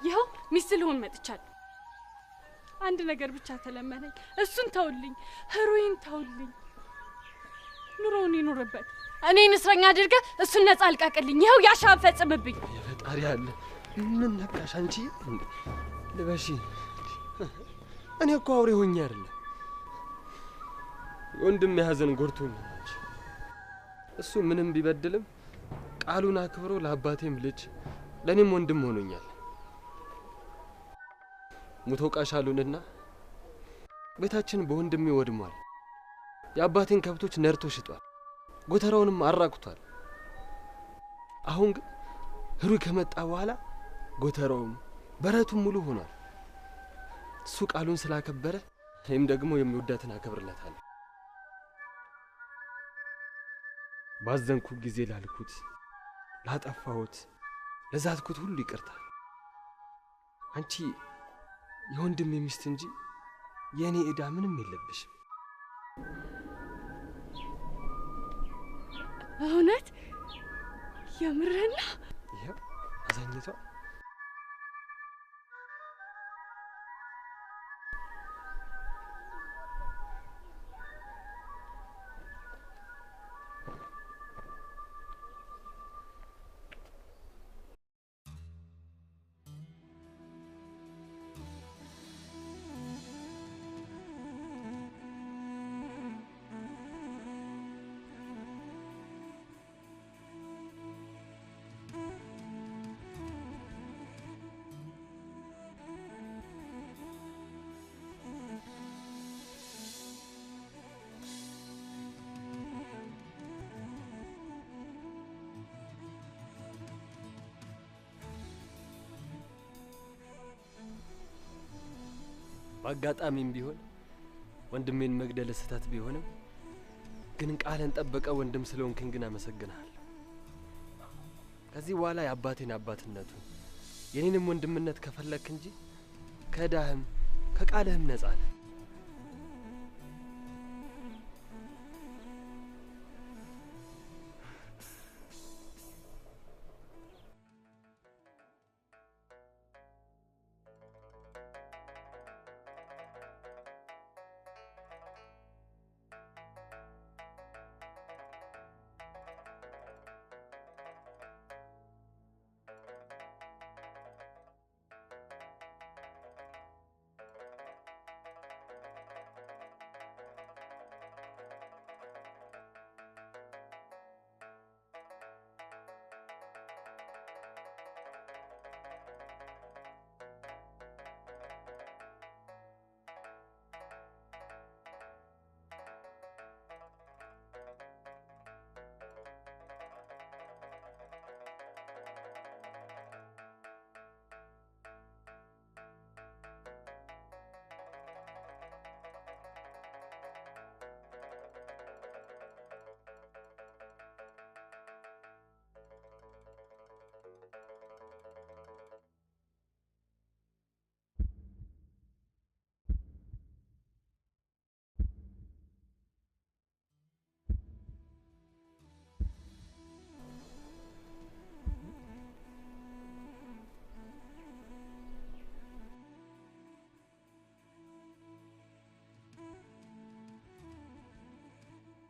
ይኸው ሚስት ልሆን መጥቻለሁ። አንድ ነገር ብቻ ተለመነኝ፣ እሱን ተውልኝ። ህሩይን ተውልኝ። ኑሮውን ይኑርበት። እኔን እስረኛ አድርገህ እሱን ነፃ አልቃቅልኝ። ይኸው ያሻን ፈጽምብኝ። የፈጣሪ አለ። ምን ነካሽ አንቺ? ልበሺ። እኔ እኮ አውሬ ሆኜ አይደለም። ወንድም ያዘን ጎርቶኝ እሱ ምንም ቢበድልም ቃሉን አክብሮ ለአባቴም ልጅ ለኔም ወንድም ሆኖኛል። ሙቶ ቃሻሉንና ቤታችን በወንድሜ ወድሟል። የአባቴን ከብቶች ነርቶ ሽጧል። ጎተራውንም አራቁቷል። አሁን ግን ህሩይ ከመጣ በኋላ ጎተራውም በረቱም ሙሉ ሆኗል። እሱ ቃሉን ስላከበረ እኔም ደግሞ የሚወዳትን አከብርለታለሁ። ባዘንኩ ጊዜ ላልኩት፣ ላጠፋሁት፣ ለዛትኩት ሁሉ ይቅርታ። አንቺ የወንድሜ ሚስት እንጂ የእኔ ዕዳ ምንም የለብሽም። እውነት የምርህን ነው? ይኸው አዛኝቷ በአጋጣሚም ቢሆን ወንድሜን መግደል ስህተት ቢሆንም ግን ቃልን ጠበቀ ወንድም ስለሆንክኝ ግን አመሰግናለሁ። ከዚህ በኋላ የአባቴን አባትነቱን የኔንም ወንድምነት ከፈለክ እንጂ ከዕዳህም ከቃልህም ነጻ ነህ።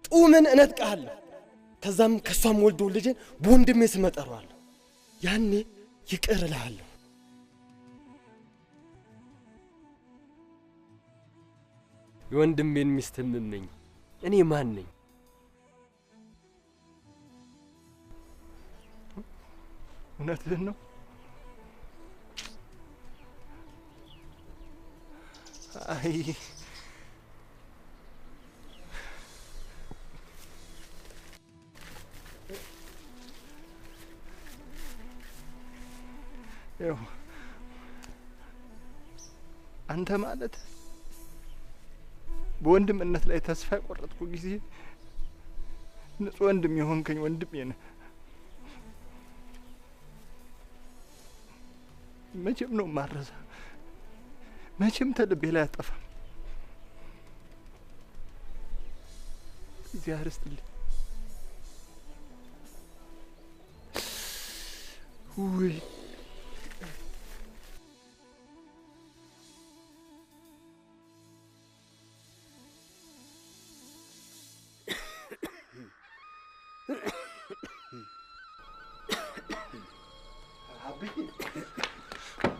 ጡምን እነጥቃለሁ። ከዛም ከሷም ወልዶ ልጅን በወንድሜ ስም እጠራዋለሁ። ያኔ ይቅር እልሃለሁ። የወንድሜን ሚስት የምመኝ እኔ ማን ነኝ? እውነትህን ነው? አይ ያው አንተ ማለት በወንድምነት ላይ ተስፋ የቆረጥኩ ጊዜ ንጹህ ወንድም የሆንከኝ ወንድሜ ነህ። መቼም ነው ማረሳ፣ መቼም ተልቤ ላይ አጠፋም። እግዚአብሔር ይስጥልኝ። ውይ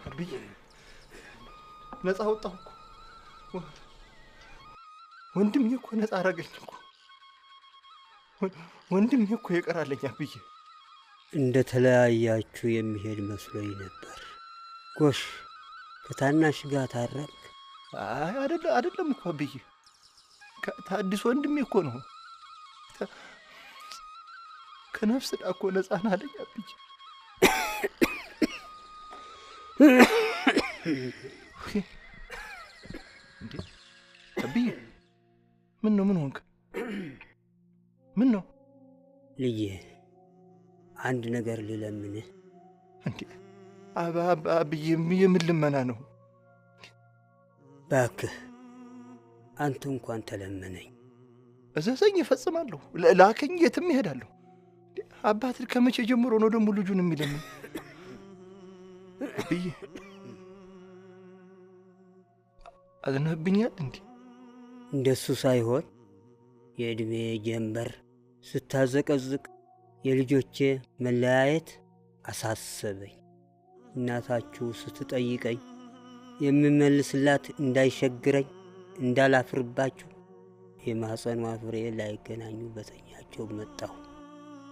አብዬ ነፃ ወጣሁ እኮ ወንድሜ እኮ ነፃ አረገኝ እኮ ወንድሜ እኮ ይቀራለኝ አብዬ እንደ ተለያያችሁ የሚሄድ መስሎኝ ነበር። ጎሽ ከታናሽ ጋር ታረቅ? አይ አይደለም እኮ አብዬ፣ ታዲስ ወንድሜ እኮ ነው። ከነፍስ ዕዳ እኮ ነፃ ነህ አለኝ አብዬ። እንዴ አብዬ፣ ምን ነው? ምን ሆንክ? ምን ነው? ልጄ አንድ ነገር ልለምንህ። እንዴ አብዬ፣ የምን ልመና ነው? ባክህ አንተ እንኳን ተለመነኝ። እዘዘኝ፣ እፈጽማለሁ። ላከኝ፣ የትም ይሄዳለሁ። አባት ከመቼ ጀምሮ ነው ደግሞ ልጁን የሚለምን? አብዬ አዝነህብኛል እንዴ? እንደሱ ሳይሆን የዕድሜ ጀንበር ስታዘቀዝቅ የልጆቼ መለያየት አሳሰበኝ። እናታችሁ ስትጠይቀኝ የምመልስላት እንዳይሸግረኝ እንዳላፍርባችሁ የማኅፀኗ ፍሬ ላይገናኙ በተኛቸው መጣሁ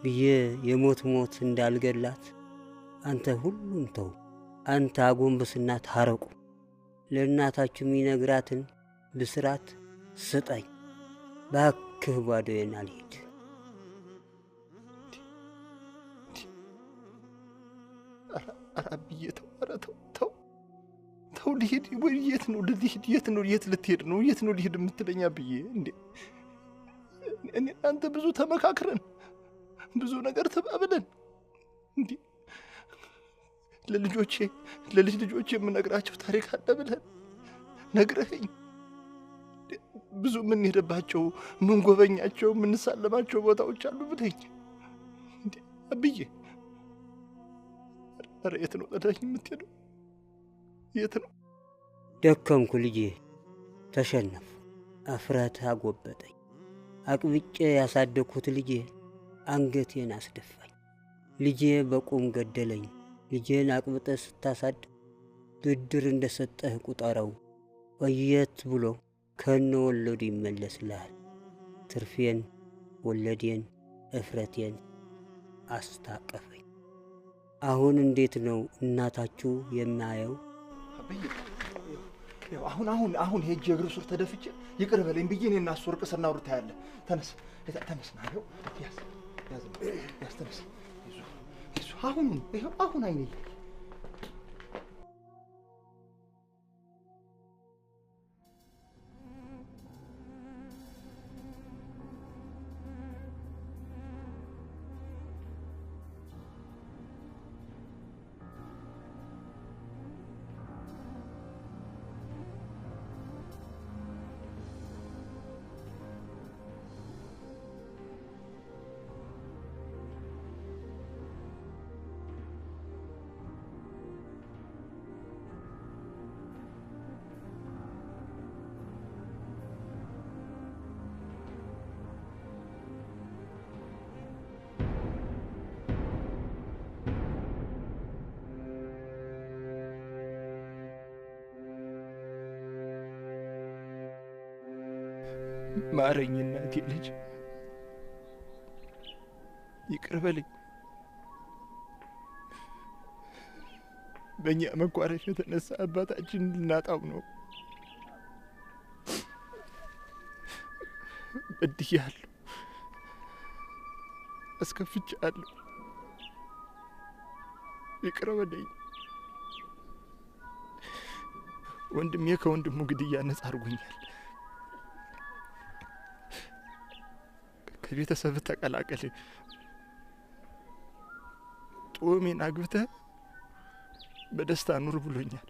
ብዬ የሞት ሞት እንዳልገላት አንተ ሁሉም ተው፣ አንተ አጎንብስና ታረቁ። ለእናታችሁ የሚነግራትን ብስራት ስጠኝ ባክህ፣ ባዶዬን አልሄድ። አብዬ ተው፣ ኧረ ተው፣ ልሂድ። የት ነው ልሂድ? የት ልትሄድ ነው? የት ነው ልሂድ የምትለኝ አብዬ? እንዴ እኔ አንተ ብዙ ተመካክረን ብዙ ነገር ተባብለን እንዴ ለልጅ ልጆቼ የምነግራቸው ታሪክ አለ ብለን ነግረኸኝ ብዙ የምንሄድባቸው የምንጎበኛቸው የምንሳለማቸው ቦታዎች አሉ ብለኝ እንዴ አብዬ፣ ኧረ የት ነው ጥለኸኝ የምትሄደው? የት ነው? ደከምኩ ልጄ፣ ተሸነፉ። አፍረት አጎበጠኝ። አቅብጬ ያሳደግኩት ልጄ አንገቴን አስደፋኝ። ልጄ በቁም ገደለኝ። ልጄን አቅብጠ ስታሳድ ብድር እንደሰጠህ ቁጠረው። ቆየት ብሎ ከነ ወለዱ ይመለስልሃል። ትርፌን፣ ወለዴን፣ እፍረቴን አስታቀፈኝ። አሁን እንዴት ነው እናታችሁ የማየው? አሁን ሄጄ እግር ስር ተደፍቼ ይቅር በለኝ ብዬ እኔ እና እሱ እርቅ ስናወራ ታያለህ። ተነስ ና፣ ያዝ፣ ተነስ። አሁን አይኔ ማረኝ እናቴ ልጅ፣ ይቅር በለኝ። በእኛ መኳረፍ የተነሳ አባታችን ልናጣው ነው። በድያለሁ፣ አስከፍቻለሁ። ይቅር በለኝ። ወንድሜ ከወንድሙ ግድያ ነጻ አድርጎኛል። ከቤተሰብ ተቀላቀል፣ ጦሜን አግብተህ በደስታ ኑር ብሎኛል።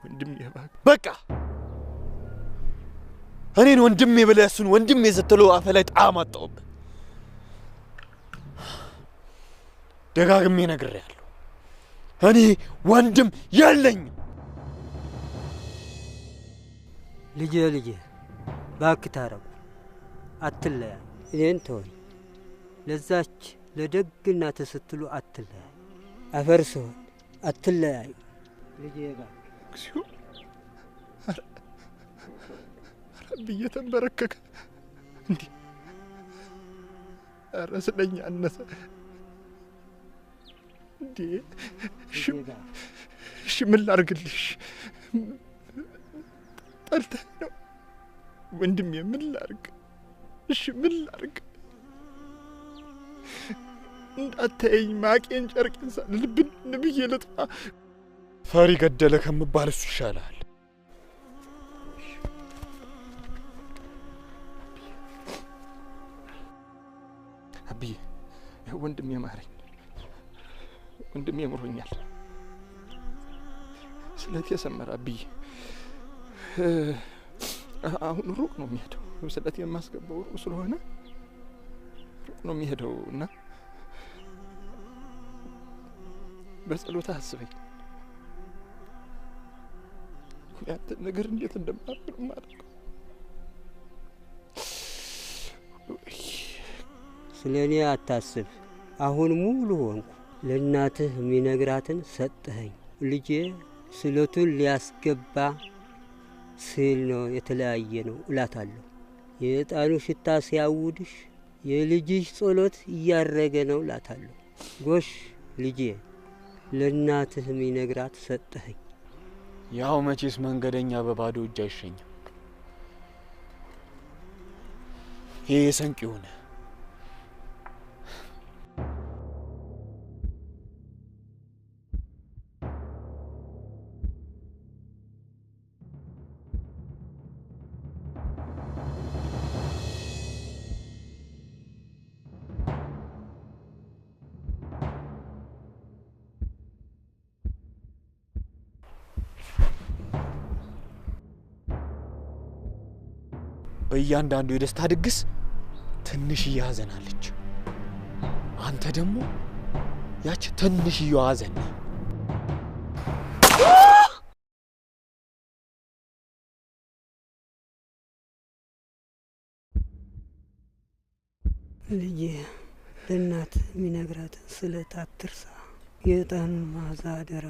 ወንድሜ እባክህ በቃ እኔን ወንድሜ ብለህ እሱን ወንድሜ ስትለው አፈ ላይ ጣዕም አጣሁብህ። ደጋግሜ ነግሬሃለሁ፣ እኔ ወንድም የለኝም። ልጄ እባክህ ታረቁ፣ አትለያዩ። እኔን ተወኝ፣ ለዛች ለደግ እናትህ ስትሉ አትለያዩ። አፈር ስሆን አትለያዩ። ልጄ እባክህ ብዬ ተንበረከከ። ኧረ ስለኛ አነሰ እንዴ! እሺ ምን ላድርግልሽ? ጠልተህ ነው ወንድሜ? ምን ላድርግ? እሺ ምን ላድርግ? እንዳታየኝ ማቄን ጨርቄን ሳልብን ብዬ ልጥፋ? ፈሪ ገደለ ከምባል እሱ ይሻላል። አብዬ ወንድሜ ማረኝ፣ ወንድሜ ምሮኛል። ስለቴ ሰመረ አብዬ። አሁን ሩቅ ነው የሚሄደው፣ ስለቴ የማስገባው ሩቅ ስለሆነ ሩቅ ነው የሚሄደው እና በጸሎት አስበኝ። ያንተ ነገር እንዴት እንደማደርግ ማለት ነው። ስለ እኔ አታስብ። አሁን ሙሉ ሆንኩ። ለእናትህ የሚነግራትን ሰጠኸኝ። ልጄ ስለቱን ሊያስገባ ስል ነው የተለያየ ነው እላታለሁ። የዕጣኑ ሽታ ሲያውድሽ የልጅሽ ጸሎት እያረገ ነው እላታለሁ። ጎሽ ልጄ ለእናትህ የሚነግራት ሰጠኸኝ። ያው መቼስ መንገደኛ በባዶ እጅ አይሸኝም። ይሄ የሰንቅ ሆነ። በእያንዳንዱ የደስታ ድግስ ትንሽዬ ሐዘን አለች። አንተ ደግሞ ያች ትንሽዬዋ ሐዘን ነህ። ልጄ ለእናት የሚነግራትን ስለት አትርሳ። የዕጣኑን መዓዛ አደራ።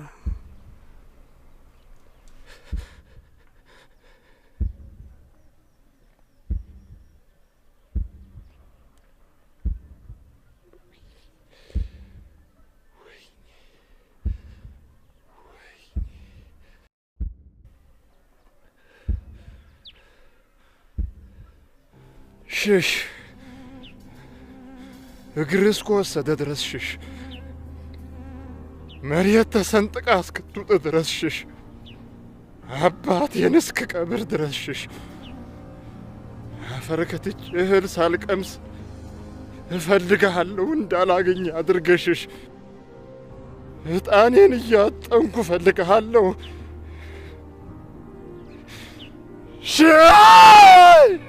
ሽሽ እግር እስከወሰደ ድረስ ሽሽ። መሬት ተሰንጥቃ እስክትውጥ ድረስ ሽሽ። አባቴን እስክቀብር ድረስ ሽሽ። አፈር ከትቼ እህል ሳልቀምስ እፈልግሃለሁ እንዳላገኝ አድርገህ ሽሽ። ዕጣኔን እያጠንኩ እፈልግሃለሁ። ሽሽ!